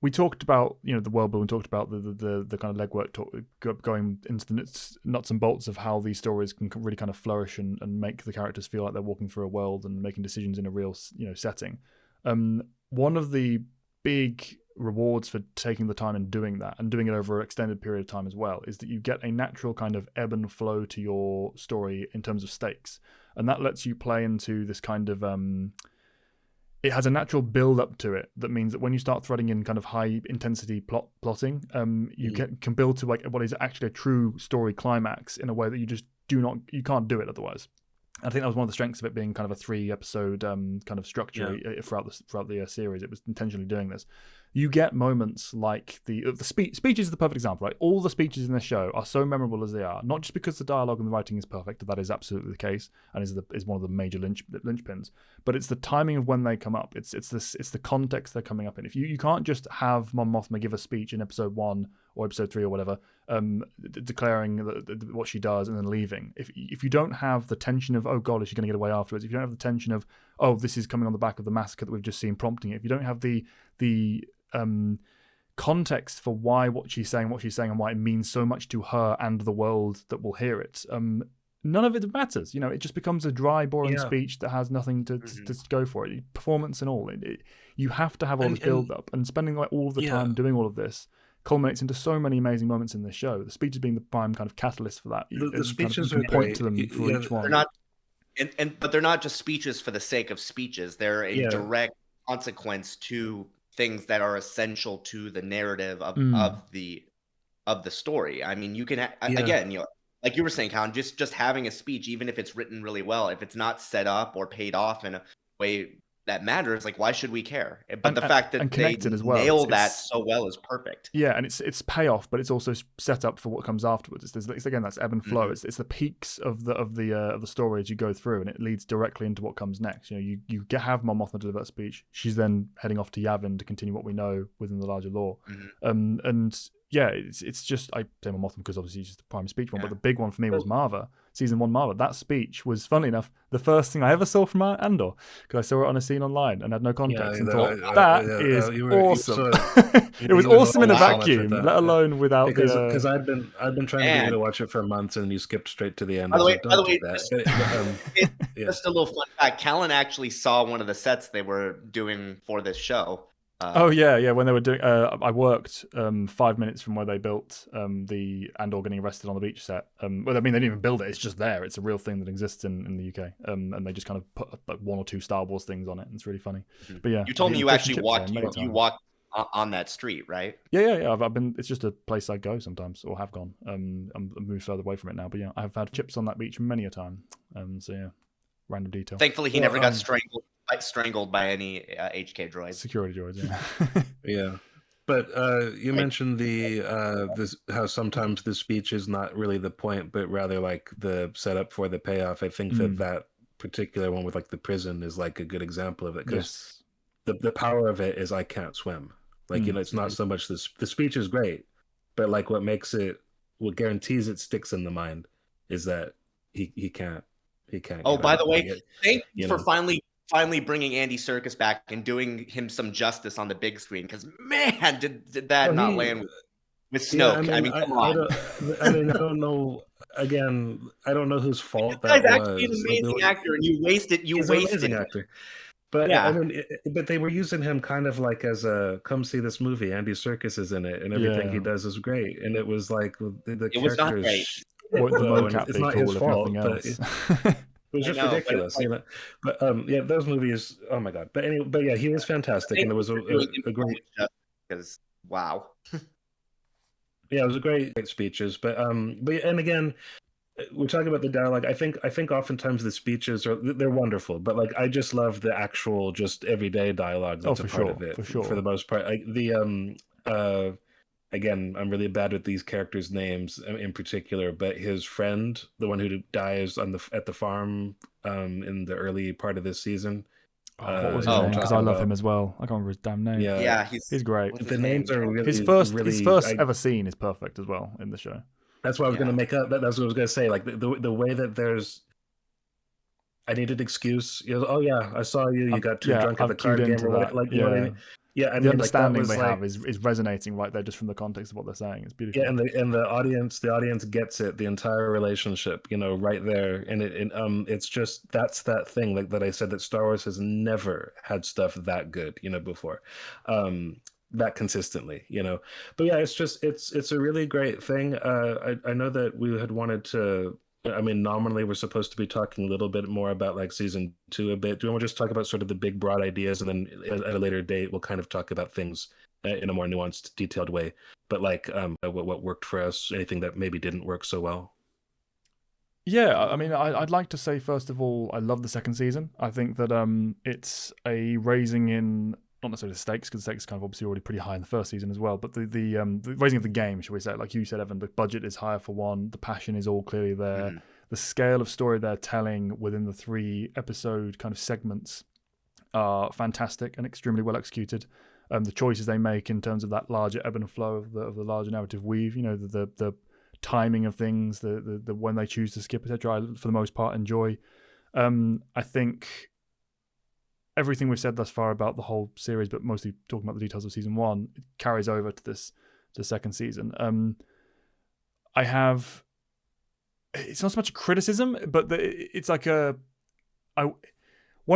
we talked about the world building, talked about the kind of legwork going into the nuts and bolts of how these stories can really kind of flourish and make the characters feel like they're walking through a world and making decisions in a real setting. One of the big rewards for taking the time and doing that, and doing it over an extended period of time as well, is that you get a natural kind of ebb and flow to your story in terms of stakes, and that lets you play into this kind of it has a natural build up to it that means that when you start threading in kind of high intensity plotting, you can build to like what is actually a true story climax in a way that you can't do it otherwise. I think that was one of the strengths of it being kind of a 3-episode kind of structure throughout the series. It was intentionally doing this. You get moments like the speech is the perfect example, right? All the speeches in this show are so memorable as they are, not just because the dialogue and the writing is perfect, that is absolutely the case, and is one of the major linchpins, but it's the timing of when they come up. It's the context they're coming up in. If you can't just have Mon Mothma give a speech in episode 1 or episode 3 or whatever, declaring what she does and then leaving. If you don't have the tension of, oh god, is she going to get away afterwards? If you don't have the tension of, oh, this is coming on the back of the massacre that we've just seen prompting it. If you don't have the context for what she's saying and why it means so much to her and the world that will hear it, none of it matters. It just becomes a dry, boring speech that has nothing to go for it. Performance and all. You have to have all the build up, and spending like all of the time doing all of this culminates into so many amazing moments in this show. The speeches being the prime kind of catalyst for that. The speeches kind of, are point to them for each one. They're not, but they're not just speeches for the sake of speeches. They're a direct consequence to things that are essential to the narrative of the story. I mean, you can again, like you were saying, Colin, just having a speech, even if it's written really well, if it's not set up or paid off in a way that matters, like why should we care? But the fact that they nail that so well is perfect. Yeah, and it's payoff, but it's also set up for what comes afterwards. It's again, that's ebb and flow. It's the peaks of the story as you go through, and it leads directly into what comes next. You have Mon Mothma deliver that speech. She's then heading off to Yavin to continue what we know within the larger lore. And yeah, it's just, I say Mon Mothma because obviously she's the prime speech one, but the big one for me was Marva. Season 1 Marva. That speech was, funnily enough, the first thing I ever saw from Andor, because I saw it on a scene online and had no context and thought, that is awesome. It was awesome in a vacuum, let alone without because I'd been trying to get you to watch it for months and you skipped straight to the end. By the way, just a little fun fact. Callan actually saw one of the sets they were doing for this show. When they were doing, I worked 5 minutes from where they built the Andor getting arrested on the beach set. Well, I mean, they didn't even build it; it's just there. It's a real thing that exists in the UK, and they just kind of put like 1 or 2 Star Wars things on it. And it's really funny. But yeah, you told me you actually walked. You walked on that street, right? Yeah. I've been. It's just a place I go sometimes, or have gone. I'm moved further away from it now, but yeah, I've had chips on that beach many a time. So yeah, random detail. Thankfully, he never got strangled by any HK droids. Security droids, yeah. Yeah. But you mentioned how sometimes the speech is not really the point, but rather like the setup for the payoff. I think that particular one with like the prison is like a good example of it, because the power of it is I can't swim. Like it's not so much the speech is great, but like what guarantees it sticks in the mind is that he can't. Oh, by the way, thank you for finally bringing Andy Serkis back and doing him some justice on the big screen, because man, did that not land with Snoke. Yeah, I mean, come on. I don't know. Again, I don't know whose fault that was. Actually an amazing actor, and you wasted. He's an amazing actor. But yeah. I mean, but they were using him kind of like as a come see this movie. Andy Serkis is in it, and everything he does is great. And it was like the characters. Was not great. It's not his fault, but it was just ridiculous, But those movies. Oh my god! But anyway, but yeah, he was fantastic, and it was a great. Because wow. Yeah, it was a great speeches, but and again, we're talking about the dialogue. I think oftentimes the speages they're wonderful, but like I just love the actual just everyday dialogue that's a part of it. For the most part, like again, I'm really bad with these characters' names in particular, but his friend, the one who dies at the farm in the early part of this season. What was his name? Because I love him as well. I can't remember his damn name. Yeah, he's great. The names are really his first ever scene is perfect as well in the show. That's what I was going to make up. That's what I was going to say. Like the way that I needed excuse. Oh yeah, I saw you. You got too drunk at the card game. Or what, like, you know what I mean? Yeah, I the mean, understanding they have is resonating right there just from the context of what they're saying. It's beautiful. Yeah, and the audience gets it, the entire relationship, right there. And it's just that's that thing like that I said that Star Wars has never had stuff that good, before. That consistently, But yeah, it's a really great thing. I know that we had wanted to. I mean, nominally we're supposed to be talking a little bit more about like season 2 a bit. Do you want to just talk about sort of the big broad ideas, and then at a later date we'll kind of talk about things in a more nuanced, detailed way? But like what worked for us, anything that maybe didn't work so well. Yeah, I mean, I'd like to say first of all, I love the second season. I think that it's a raising in, not necessarily the stakes, because the stakes are kind of obviously already pretty high in the first season as well. But the raising of the game, shall we say? Like you said, Evan, the budget is higher for one. The passion is all clearly there. Mm-hmm. The scale of story they're telling within the 3 episode kind of segments are fantastic and extremely well executed. The choices they make in terms of that larger ebb and flow of the larger narrative weave, the timing of things, the when they choose to skip, etc. I, for the most part, enjoy. I think everything we've said thus far about the whole series, but mostly talking about the details of season 1, it carries over to the second season. I have, it's not so much a criticism, but it's like one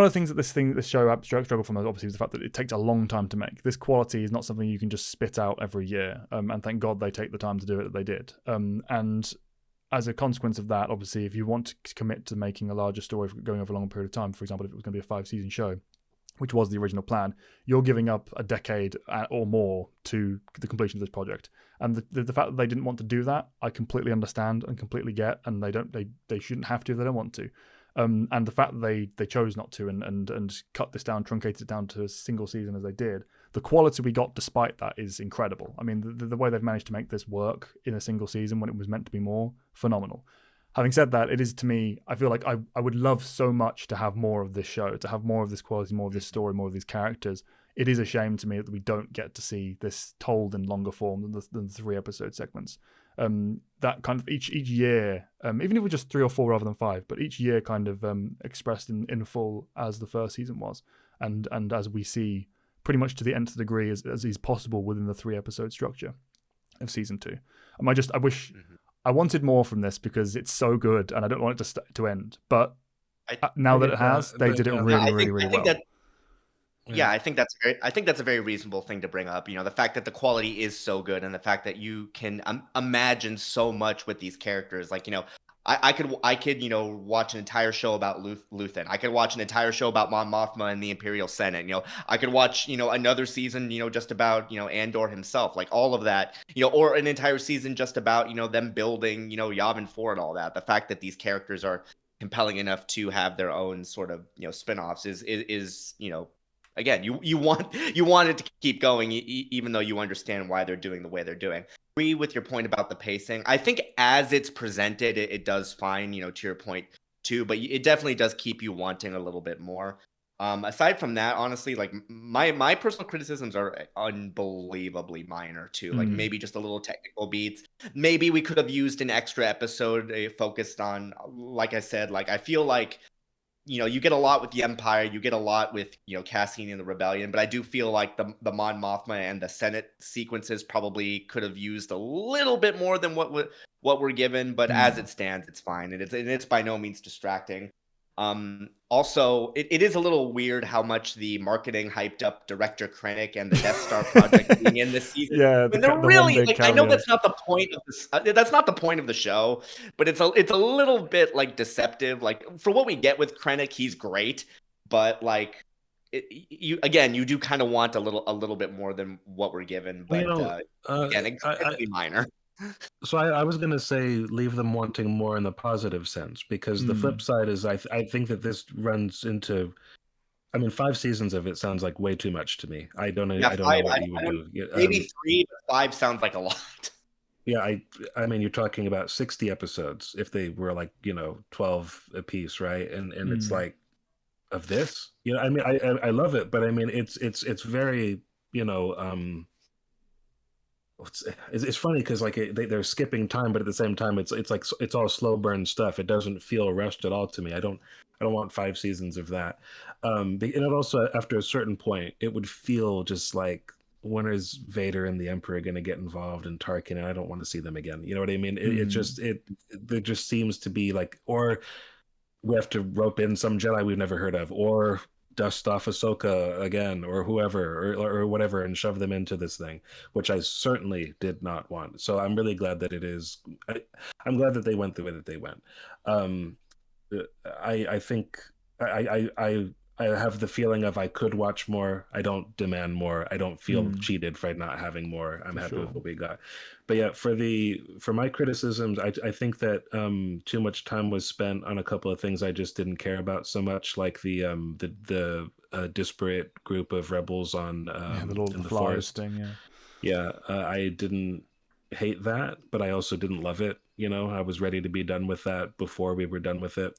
of the things that this show struggled from obviously was the fact that it takes a long time to make. This quality is not something you can just spit out every year, and thank God they take the time to do it that they did. And as a consequence of that, obviously, if you want to commit to making a larger story going over a longer period of time, for example, if it was going to be a 5-season show, which was the original plan, you're giving up a decade or more to the completion of this project. And the fact that they didn't want to do that, I completely understand and completely get, and they shouldn't have to if they don't want to. And the fact that they chose not to and cut this down, truncated it down to a single season as they did, the quality we got despite that is incredible. I mean, the way they've managed to make this work in a single season when it was meant to be more, phenomenal. Having said that, it is, to me, I feel like I would love so much to have more of this show, to have more of this quality, more of this story, more of these characters. It is a shame to me that we don't get to see this told in longer form than the 3 episode segments. That kind of each year, even if it was just 3 or 4 rather than 5, but each year kind of expressed in full as the first season was, and as we see pretty much to the nth degree as is possible within the 3 episode structure of season 2. I wish I wanted more from this because it's so good, and I don't want it to end. But now that it has, they did it really well. Yeah, I think that's a very reasonable thing to bring up. The fact that the quality is so good, and the fact that you can imagine so much with these characters. Like, I could watch an entire show about Luthen. I could watch an entire show about Mon Mothma and the Imperial Senate. I could watch another season just about Andor himself, like all of that. Or an entire season just about them building Yavin 4 and all that. The fact that these characters are compelling enough to have their own sort of spin-offs is again, you want it to keep going, even though you understand why they're doing the way they're doing. I agree with your point about the pacing. I think as it's presented, it does fine, to your point too, but it definitely does keep you wanting a little bit more. Aside from that, honestly, like my personal criticisms are unbelievably minor too. Like maybe just a little technical beats. Maybe we could have used an extra episode focused on, like I said, like I feel like you get a lot with the Empire, you get a lot with Cassian and the Rebellion, but I do feel like the Mon Mothma and the Senate sequences probably could have used a little bit more than what we're given. But as it stands, it's fine, and it's by no means distracting. Also, it is a little weird how much the marketing hyped up Director Krennic and the Death Star project being in this season. Yeah, they're really like, I know that's not the point of this. That's not the point of the show, but it's a little bit like deceptive. Like for what we get with Krennic, he's great, but like you do kind of want a little bit more than what we're given. But again, it's minor. So I was going to say leave them wanting more in the positive sense, because the flip side is I think that this runs into, 5 seasons of it sounds like way too much to me. I don't know what you would do. Maybe 3, but 5 sounds like a lot. Yeah, I mean you're talking about 60 episodes if they were like 12 a piece, right? And it's like, of this, I love it, but it's very it's funny because like they're skipping time, but at the same time it's like it's all slow burn stuff. It doesn't feel rushed at all to me. I I don't want 5 seasons of that. And it also, after a certain point, it would feel just like, when is Vader and the Emperor going to get involved in Tarkin? And I don't want to see them again. You know what I mean? There just seems to be like, or we have to rope in some Jedi we've never heard of, or dust off Ahsoka again, or whoever, or whatever, and shove them into this thing, which I certainly did not want. So I'm really glad that it is. I'm glad that they went the way that they went. Um, I think I have the feeling of I could watch more. I don't demand more. I don't feel cheated for not having more. I'm happy with what we got. But yeah, for my criticisms, I think that too much time was spent on a couple of things I just didn't care about so much, like the disparate group of rebels on in the forest thing. I didn't hate that, but I also didn't love it. You know, I was ready to be done with that before we were done with it.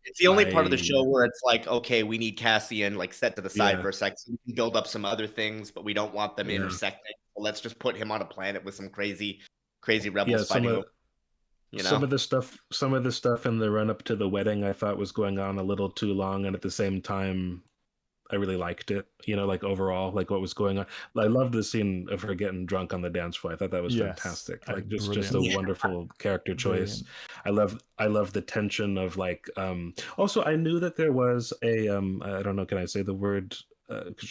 It's the only part of the show where it's like, okay, we need Cassian like set to the side for a second, so we can build up some other things, but we don't want them intersecting. So let's just put him on a planet with some crazy rebels fighting. Some of the stuff in the run up to the wedding I thought was going on a little too long, and at the same time I really liked it, you know, like overall, like what was going on. I loved the scene of her getting drunk on the dance floor. I thought that was fantastic. Like just a wonderful character choice. Brilliant. I love the tension of like, also I knew that there was a, I don't know, can I say the word?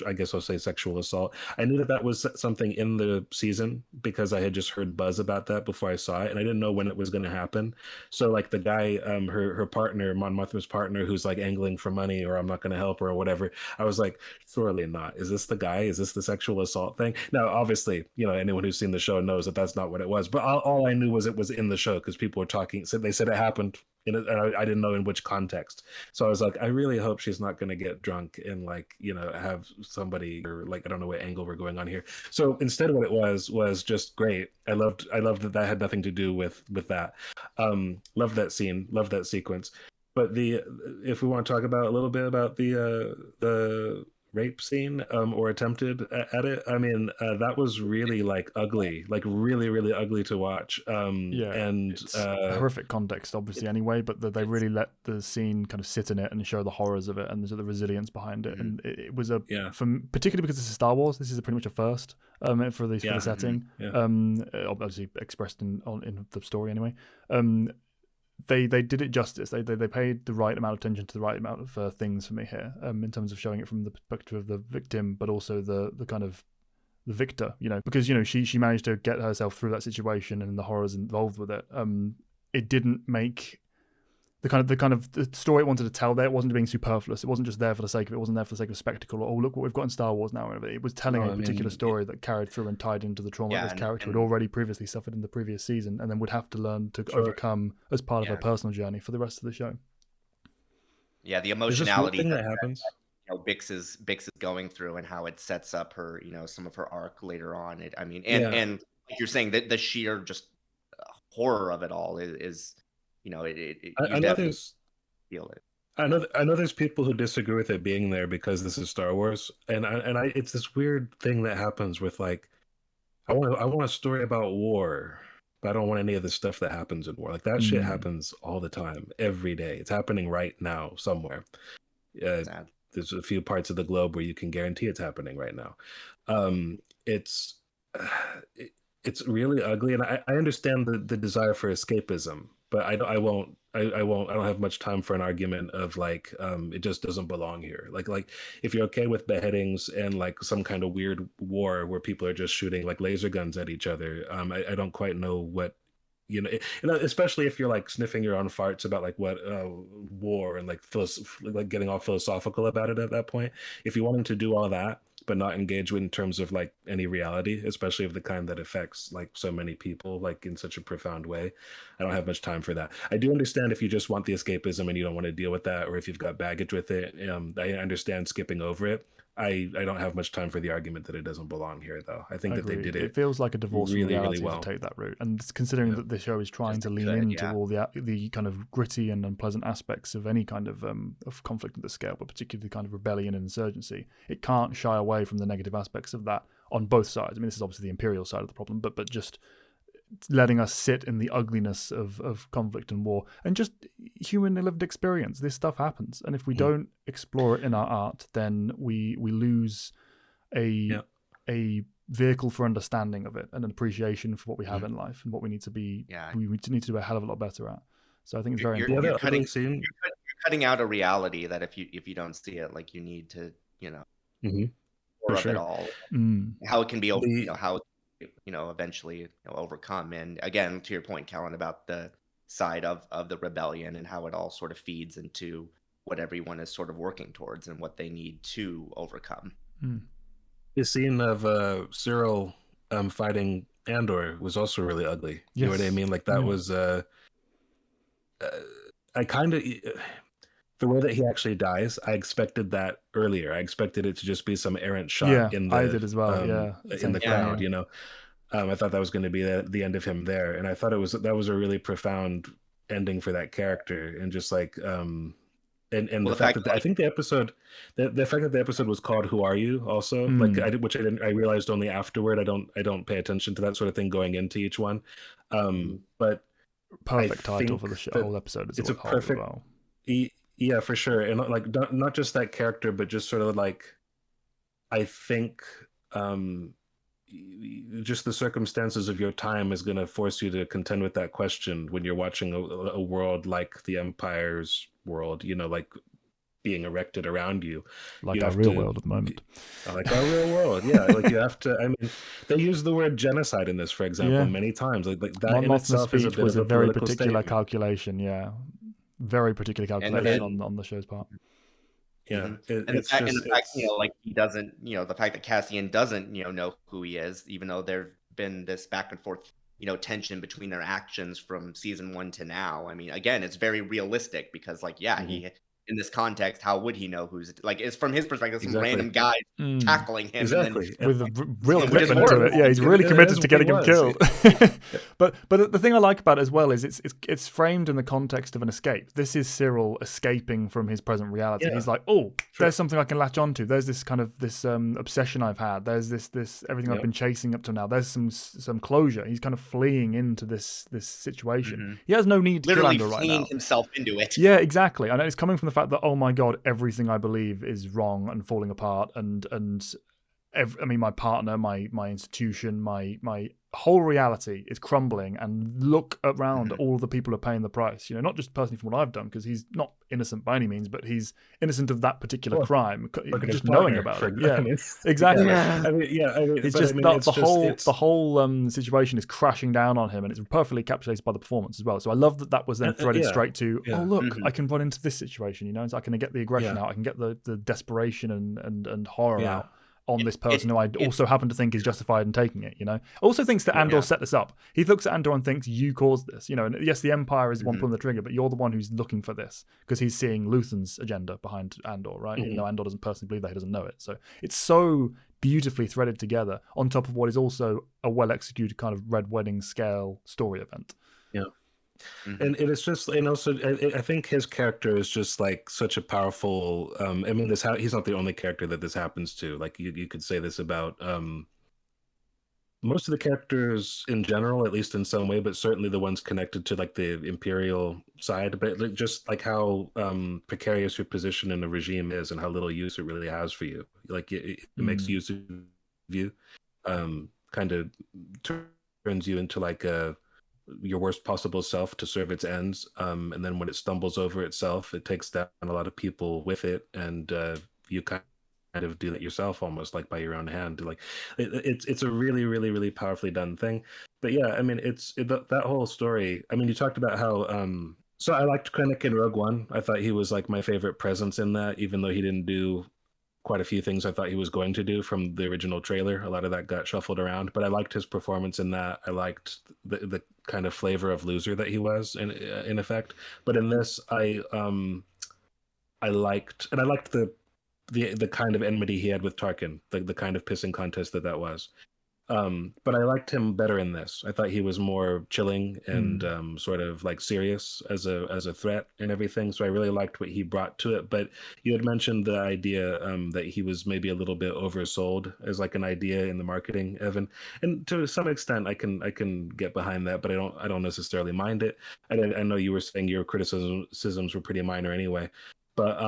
I guess I'll say sexual assault. I knew that was something in the season because I had just heard buzz about that before I saw it, and I didn't know when it was going to happen. So like the guy, her partner, Mon Mothma's partner, who's like angling for money, or I'm not going to help her or whatever. I was like, surely not. Is this the guy? Is this the sexual assault thing? Now, obviously, you know, anyone who's seen the show knows that that's not what it was. But all I knew was it was in the show because people were talking. So they said it happened. And I didn't know in which context. So I was like, I really hope she's not going to get drunk and like, you know, have somebody, or like, I don't know what angle we're going on here. So instead what it was just great. I loved that had nothing to do with that. Loved that scene, loved that sequence. But if we want to talk about a little bit about the rape scene or attempted at it, I mean that was really like ugly, like really really ugly to watch. And it's horrific context obviously anyway, but they really let the scene kind of sit in it and show the horrors of it and the resilience behind it. And it was particularly because this is Star Wars, this is pretty much a first for the setting. Obviously expressed in the story anyway. They did it justice. They paid the right amount of attention to the right amount of things for me here, in terms of showing it from the perspective of the victim, but also the kind of the victor, you know, because, you know, she managed to get herself through that situation and the horrors involved with it. It didn't make the kind of the story it wanted to tell there. It wasn't being superfluous. It wasn't just there for the sake of it. It wasn't there for the sake of spectacle. Or, oh, look what we've got in Star Wars now. It was telling a particular story that carried through and tied into the trauma that this character had already previously suffered in the previous season, and then would have to learn to overcome as part of her personal journey for the rest of the show. Yeah, the emotionality that happens. You know, Bix is going through and how it sets up her, you know, some of her arc later on. And like you're saying, that the sheer just horror of it all is you know, you definitely feel it. I know there's people who disagree with it being there because this is Star Wars, and I it's this weird thing that happens with like, I want a story about war, but I don't want any of the stuff that happens in war. Like that shit happens all the time, every day. It's happening right now somewhere. There's a few parts of the globe where you can guarantee it's happening right now. It's really ugly, and I understand the desire for escapism, but I don't have much time for an argument of like it just doesn't belong here. Like if you're okay with beheadings and like some kind of weird war where people are just shooting like laser guns at each other, I don't quite know what, you know, especially if you're like sniffing your own farts about like what war and like getting all philosophical about it at that point. If you wanted to do all that but not engage in terms of like any reality, especially of the kind that affects like so many people like in such a profound way, I don't have much time for that. I do understand if you just want the escapism and you don't want to deal with that, or if you've got baggage with it. I understand skipping over it. I don't have much time for the argument that it doesn't belong here, though. I think that they did it. It feels like a divorce really, from reality really well to take that route, and considering that the show is trying to lean into all the kind of gritty and unpleasant aspects of any kind of conflict at the scale, but particularly the kind of rebellion and insurgency, it can't shy away from the negative aspects of that on both sides. I mean, this is obviously the Imperial side of the problem, but just letting us sit in the ugliness of conflict and war and just human lived experience. This stuff happens, and if we don't explore it in our art, then we lose a vehicle for understanding of it and an appreciation for what we have in life and what we need to be. We need to do a hell of a lot better at. So I think it's very important. You're cutting out a reality that if you don't see it, like, you need to, For sure. it all, how it can be how eventually overcome. And again, to your point, Callan, about the side of the rebellion and how it all sort of feeds into what everyone is sort of working towards and what they need to overcome. The scene of Cyril fighting Andor was also really ugly. You know what I mean? Like that was I kind of, the way that he actually dies, I expected that earlier. I expected it to just be some errant shot in the, I did as well. In the crowd, I thought that was going to be the end of him there, and I thought that was a really profound ending for that character, and just like and the fact that I think the episode, the fact that the episode was called "Who Are You?" also, I realized only afterward. I don't pay attention to that sort of thing going into each one, but perfect title for the whole episode. It's a perfect. Yeah, for sure. And like not just that character, but just sort of like, I think just the circumstances of your time is going to force you to contend with that question when you're watching a world like the Empire's world, like being erected around you. Like our real world at the moment. Like our real world, yeah. Like you have to, I mean, they use the word genocide in this, for example, many times. Like that Mon in itself is a very particular calculation, very particular calculation on the show's part. And the fact, like he doesn't, the fact that Cassian doesn't, know who he is, even though there's been this back and forth, tension between their actions from season 1 to now. I mean, again, it's very realistic because, like, he. In this context, how would he know who's like? It's from his perspective, some random guy tackling him, with a real commitment to it. Yeah, he's really committed to getting him killed. But the thing I like about it as well is it's framed in the context of an escape. This is Cyril escaping from his present reality. He's like, there's something I can latch onto. There's this kind of obsession I've had. There's this everything I've been chasing up to now. There's some closure. He's kind of fleeing into this situation. He has no need to literally kill Andor right now. Fleeing himself into it. Yeah, exactly. And it's coming from the fact that, oh my god, everything I believe is wrong and falling apart, and my partner, my institution, my whole reality is crumbling, and look around at all of the people who are paying the price. Not just personally from what I've done, because he's not innocent by any means, but he's innocent of that particular crime, just knowing about it. Yeah, exactly. The whole situation is crashing down on him, and it's perfectly encapsulated by the performance as well. So I love that was then threaded straight to, I can run into this situation. So I can get the aggression out, I can get the desperation and horror out on this person who I also happen to think is justified in taking it, Also thinks that Andor set this up. He looks at Andor and thinks, you caused this, and yes, the Empire is the one pulling the trigger, but you're the one who's looking for this, because he's seeing Luthen's agenda behind Andor, right? Even though Andor doesn't personally believe that, he doesn't know it. So it's so beautifully threaded together on top of what is also a well-executed kind of Red Wedding scale story event. Yeah. And it is just, and also I think his character is just like such a powerful. I mean, he's not the only character that this happens to. Like you could say this about most of the characters in general, at least in some way, but certainly the ones connected to like the Imperial side. But just like how precarious your position in the regime is, and how little use it really has for you. Like it makes use of you, kind of turns you into like your worst possible self to serve its ends, and then when it stumbles over itself, it takes down a lot of people with it, and you kind of do it yourself, almost like by your own hand. Like it's a really, really, really powerfully done thing. But yeah, I mean, that whole story. I mean, you talked about how so I liked Krennic in Rogue One. I thought he was like my favorite presence in that, even though he didn't do quite a few things I thought he was going to do from the original trailer. A lot of that got shuffled around, but I liked his performance in that. I liked the kind of flavor of loser that he was in effect. But in this, I liked the kind of enmity he had with Tarkin, the kind of pissing contest that was. But I liked him better in this. I thought he was more chilling and sort of like serious as a threat and everything. So I really liked what he brought to it. But you had mentioned the idea that he was maybe a little bit oversold as like an idea in the marketing, Evan. And to some extent, I can get behind that, but I don't necessarily mind it. I know you were saying your criticisms were pretty minor anyway. But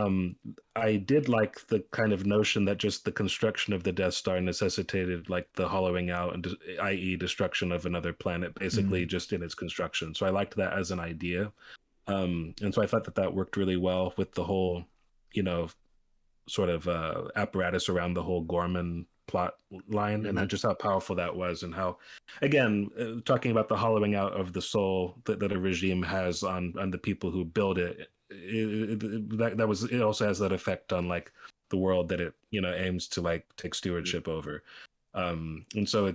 I did like the kind of notion that just the construction of the Death Star necessitated like the hollowing out and i.e. destruction of another planet, basically just in its construction. So I liked that as an idea. And so I thought that worked really well with the whole, sort of apparatus around the whole Gorman plot line and just how powerful that was, and how, again, talking about the hollowing out of the soul that a regime has on the people who build it. It also has that effect on like the world that it aims to like take stewardship over, and so I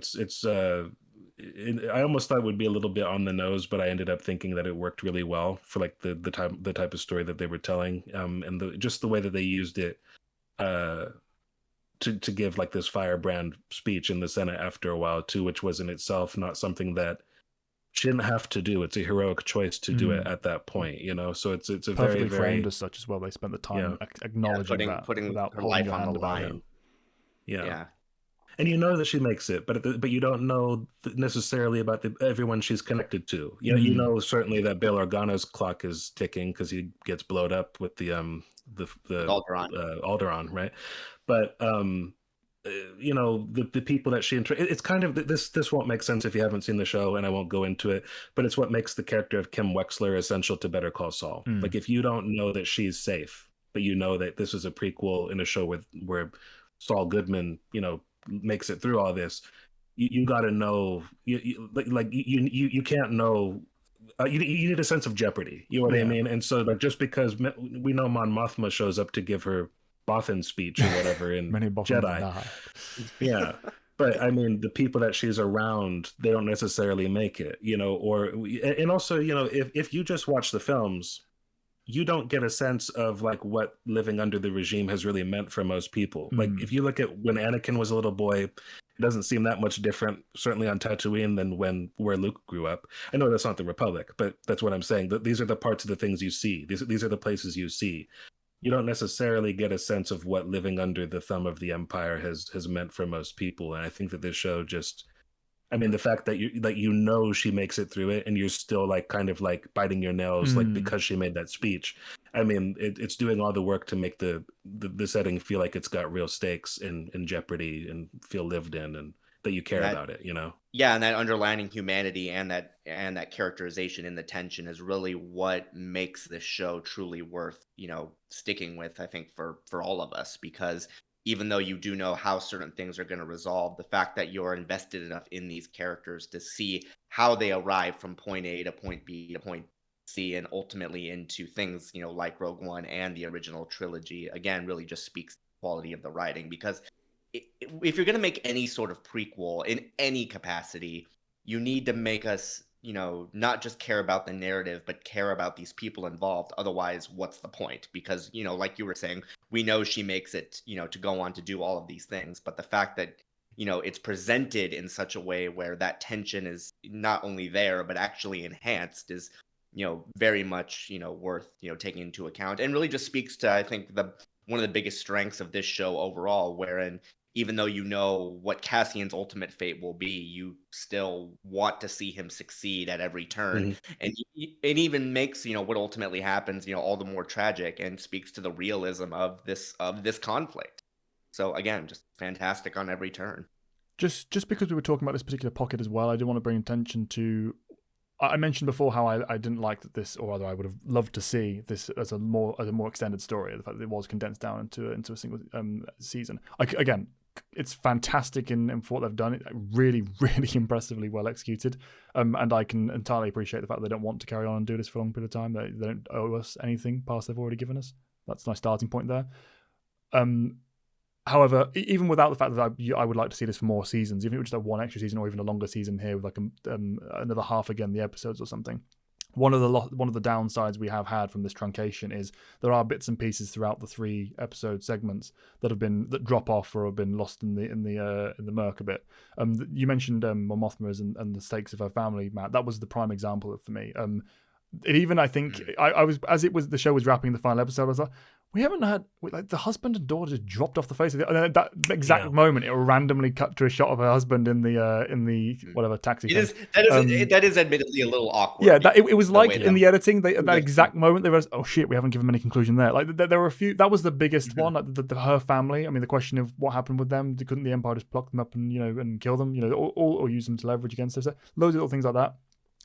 almost thought it would be a little bit on the nose, but I ended up thinking that it worked really well for like the type of story that they were telling, and just the way that they used it to give like this firebrand speech in the Senate after a while too, which was in itself not something that she didn't have to do. It's a heroic choice to do it at that point, So it's a perfectly very framed as such as well. They spent the time acknowledging putting without her holding life your on hand the about line. it. Yeah. And that she makes it, but you don't know necessarily about everyone she's connected to. You know certainly that Bail Organa's clock is ticking because he gets blowed up with the Alderaan, right? But the people that she it's kind of this won't make sense if you haven't seen the show, and I won't go into it, but it's what makes the character of Kim Wexler essential to Better Call Saul. Like if you don't know that she's safe, but you know that this is a prequel in a show where Saul Goodman makes it through all this, you got to know you can't know. You need a sense of jeopardy. You know what I mean? And so, like, just because we know Mon Mothma shows up to give her Bothan speech or whatever in Jedi, but I mean, the people that she's around, they don't necessarily make it, and also, if you just watch the films, you don't get a sense of like what living under the regime has really meant for most people. Like if you look at when Anakin was a little boy, it doesn't seem that much different, certainly on Tatooine, than where Luke grew up. I know that's not the Republic, but that's what I'm saying. That these are the parts of the things you see. These are the places you see. You don't necessarily get a sense of what living under the thumb of the Empire has meant for most people. And I think that this show just, I mean, the fact that she makes it through it, and you're still like kind of like biting your nails, like because she made that speech. I mean, it's doing all the work to make the setting feel like it's got real stakes and jeopardy and feel lived in, and that you care about it, Yeah, and that underlining humanity and that characterization in the tension is really what makes this show truly worth, sticking with, I think, for all of us, because even though you do know how certain things are going to resolve, the fact that you're invested enough in these characters to see how they arrive from point A to point B to point C and ultimately into things, like Rogue One and the original trilogy, again, really just speaks to the quality of the writing. Because if you're going to make any sort of prequel in any capacity, you need to make us, not just care about the narrative, but care about these people involved. Otherwise, what's the point? Because, like you were saying, we know she makes it, to go on to do all of these things. But the fact that, it's presented in such a way where that tension is not only there, but actually enhanced is, very much, worth, taking into account, and really just speaks to, I think, one of the biggest strengths of this show overall, wherein even though you know what Cassian's ultimate fate will be, you still want to see him succeed at every turn. And it even makes, what ultimately happens, all the more tragic, and speaks to the realism of this conflict. So again, just fantastic on every turn. Just because we were talking about this particular pocket as well, I do want to bring attention to, I mentioned before how I didn't like this, or rather I would have loved to see this as a more extended story. The fact that it was condensed down into a single season. Again, it's fantastic in what they've done. It really, really impressively well executed. And I can entirely appreciate the fact that they don't want to carry on and do this for a long period of time. They don't owe us anything past they've already given us. That's my starting point there. However, even without the fact that I would like to see this for more seasons, even if it was just one extra season or even a longer season here with like another half again, the episodes or something, one of the downsides we have had from this truncation is there are bits and pieces throughout the 3 episode segments that drop off or have been lost in the murk a bit. You mentioned Mon Mothma and the stakes of her family, Matt. That was the prime example for me. It even, I think, I was, as it was, the show was wrapping the final episode, I was like, we haven't had, like, the husband and daughter just dropped off the face of it. And then that exact moment, it will randomly cut to a shot of her husband in the whatever taxi. That is admittedly a little awkward. Yeah, it was like in the editing, that exact moment, they realized, oh shit, we haven't given them any conclusion there. Like, there were a few, that was the biggest one, like her family. I mean, the question of what happened with them, couldn't the Empire just pluck them up and, and kill them, or use them to leverage against us? Loads of little things like that.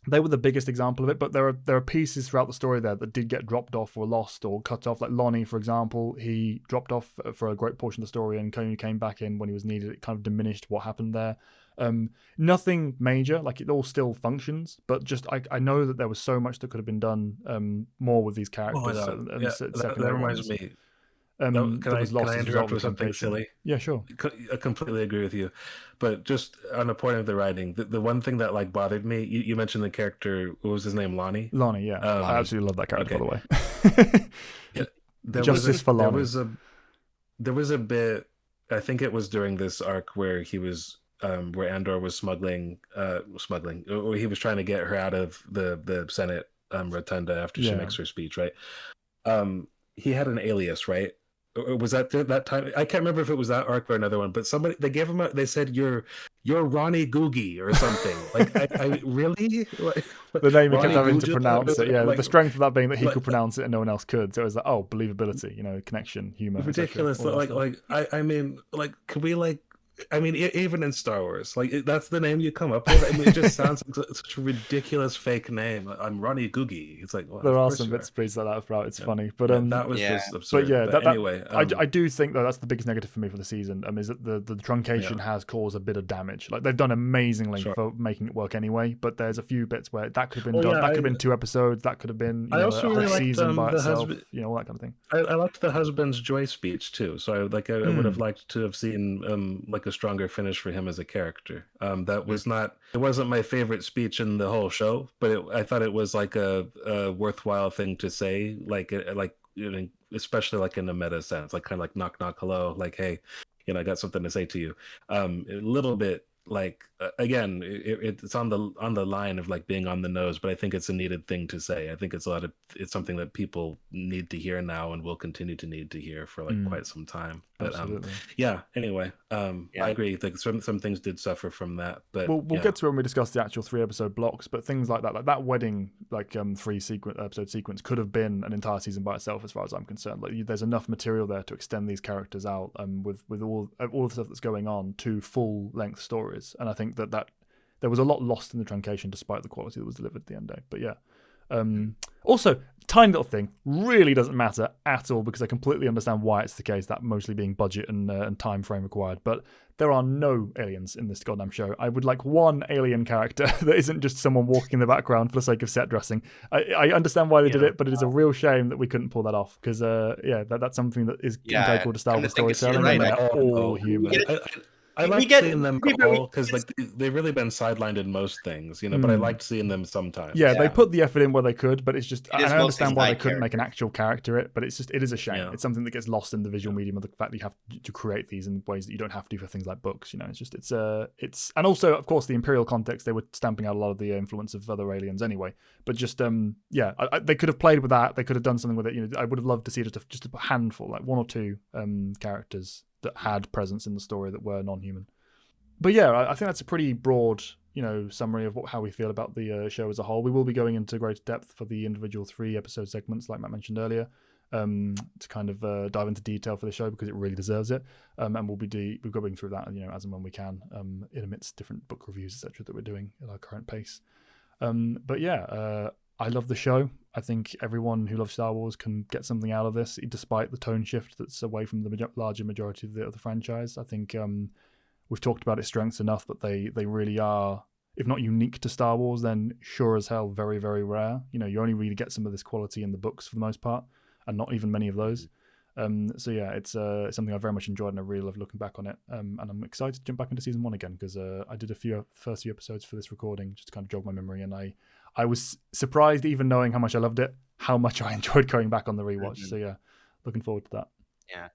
They were the biggest example of it, but there are pieces throughout the story there that did get dropped off or lost or cut off. Like Lonnie, for example, he dropped off for a great portion of the story and came back in when he was needed. It kind of diminished what happened there. Nothing major, like it all still functions, but just I know that there was so much that could have been done more with these characters. That reminds me. Can I interrupt with something silly? Yeah, sure. I completely agree with you, but just on a point of the writing, the one thing that like bothered me, you mentioned the character. What was his name? Lonnie. Yeah. I absolutely love that character, by the way. Justice for Lonnie. There was a bit. I think it was during this arc where he was, where Andor was smuggling, or he was trying to get her out of the Senate rotunda after she makes her speech, right? He had an alias, right? Or was that time? I can't remember if it was that arc or another one, but they gave him they said you're Ronnie Googie or something. Like I really the name he kept having to pronounce it. Yeah, the strength of that being that he could pronounce it and no one else could. So it was like, oh, believability, connection, humor. Ridiculous. I mean, could we even in Star Wars, that's the name you come up with. I mean, it just sounds like such a ridiculous fake name. I'm Ronnie Googie. It's like, well, there are some bits and pieces like that throughout. It's funny, but that was just absurd. But anyway, I do think that's the biggest negative for me for the season. Is that the truncation has caused a bit of damage. Like they've done amazingly for making it work anyway, but there's a few bits where that could have been done. That could have been 2 episodes. That could have been a whole season by itself. All that kind of thing. I liked the husband's joy speech too. So I would have liked to have seen a stronger finish for him as a character. That was not. It wasn't my favorite speech in the whole show, but I thought it was like a worthwhile thing to say, especially like in a meta sense, like kind of like knock knock hello, like hey, I got something to say to you. A little bit like again, it's on the line of like being on the nose, but I think it's a needed thing to say. I think it's something that people need to hear now and will continue to need to hear for quite some time. But anyway, I agree. Like some things did suffer from that, but we'll get to when we discuss the actual 3 episode blocks. But things like that wedding, 3 episode sequence could have been an entire season by itself, as far as I'm concerned. Like there's enough material there to extend these characters out, with all the stuff that's going on to full length stories. And I think that there was a lot lost in the truncation, despite the quality that was delivered at the end day. But yeah. Also, tiny little thing, really doesn't matter at all, because I completely understand why it's the case, that mostly being budget and time frame required. But there are no aliens in this goddamn show. I would like one alien character that isn't just someone walking in the background for the sake of set dressing. I understand why they did it, but it is a real shame that we couldn't pull that off, because that's something that is integral to Star Wars storytelling, and they're all human. I liked seeing them all because they've really been sidelined in most things, but I liked seeing them sometimes. Yeah, they put the effort in where they could, but it's just I understand why they couldn't make an actual character but it is a shame. Yeah. It's something that gets lost in the visual medium of the fact that you have to create these in ways that you don't have to for things like books. It's and also of course the Imperial context, they were stamping out a lot of the influence of other aliens anyway. But just they could have played with that. They could have done something with it. I would have loved to see just a handful, like 1 or 2 characters that had presence in the story that were non-human. But yeah, I think that's a pretty broad, summary of how we feel about the show as a whole. We will be going into greater depth for the individual 3 episode segments, like Matt mentioned earlier, to kind of dive into detail for the show, because it really deserves it. And we'll be going through that, as and when we can, in amidst different book reviews, etc., that we're doing at our current pace. But yeah, I love the show. I think everyone who loves Star Wars can get something out of this, despite the tone shift that's away from the larger majority of the franchise. I think we've talked about its strengths enough, that they really are, if not unique to Star Wars, then sure as hell very, very rare. You only really get some of this quality in the books for the most part, and not even many of those. So yeah, it's something I very much enjoyed, and I really love looking back on it. And I'm excited to jump back into season 1 again, because I did first few episodes for this recording just to kind of jog my memory, and I was surprised, even knowing how much I loved it, how much I enjoyed going back on the rewatch. So yeah, looking forward to that. Yeah.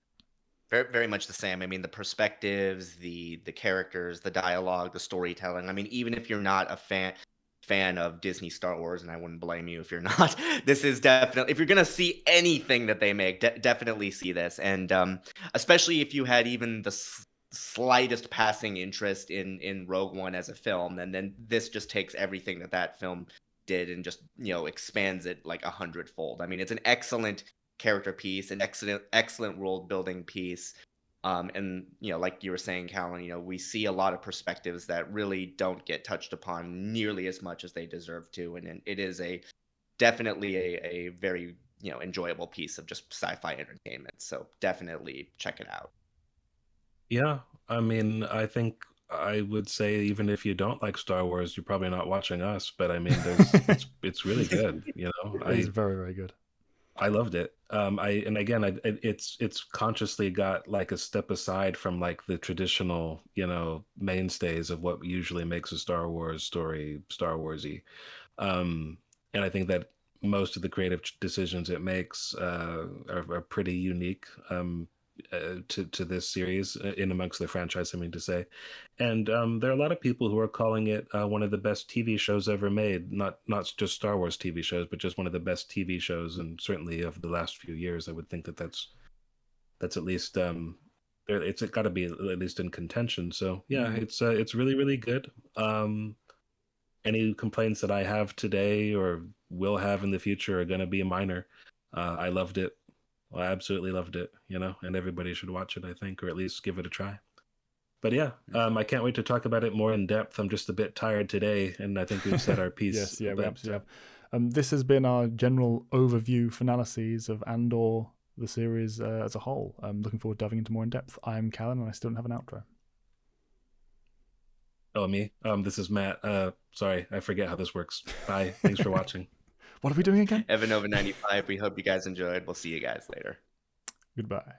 Very, very much the same. I mean, the perspectives, the characters, the dialogue, the storytelling. I mean, even if you're not a fan of Disney Star Wars, and I wouldn't blame you if you're not, this is definitely, if you're gonna see anything that they make, definitely see this. And especially if you had even the slightest passing interest in Rogue One as a film, and then this just takes everything that film did and just, you know, expands it like 100-fold. I mean, it's an excellent character piece, an excellent world building piece, and you know, like you were saying, Callan, you know, we see a lot of perspectives that really don't get touched upon nearly as much as they deserve to, and it is definitely a very, you know, enjoyable piece of just sci-fi entertainment. So definitely check it out. Yeah, I mean, I think I would say even if you don't like Star Wars, you're probably not watching us. But I mean, it's really good. You know, It's very, very good. I loved it. It's consciously got like a step aside from like the traditional, you know, mainstays of what usually makes a Star Wars story Star Warsy. And I think that most of the creative decisions it makes are pretty unique. To this series in amongst the franchise, I mean to say. And there are a lot of people who are calling it one of the best TV shows ever made, not just Star Wars TV shows, but just one of the best TV shows, and certainly of the last few years. I would think that's at least it's got to be at least in contention. So yeah, it's really, really good. Any complaints that I have today or will have in the future are going to be minor. I loved it. Well, I absolutely loved it, you know, and everybody should watch it, I think, or at least give it a try. But yeah, I can't wait to talk about it more in depth. I'm just a bit tired today, and I think we've said our piece. Yes, yeah, we absolutely have. This has been our general overview analyses of Andor, the series as a whole. I'm looking forward to diving into more in depth. I'm Callan, and I still don't have an outro. Oh, me? This is Matt. Sorry, I forget how this works. Bye. Thanks for watching. What are we doing again? Evanova 95. We hope you guys enjoyed. We'll see you guys later. Goodbye.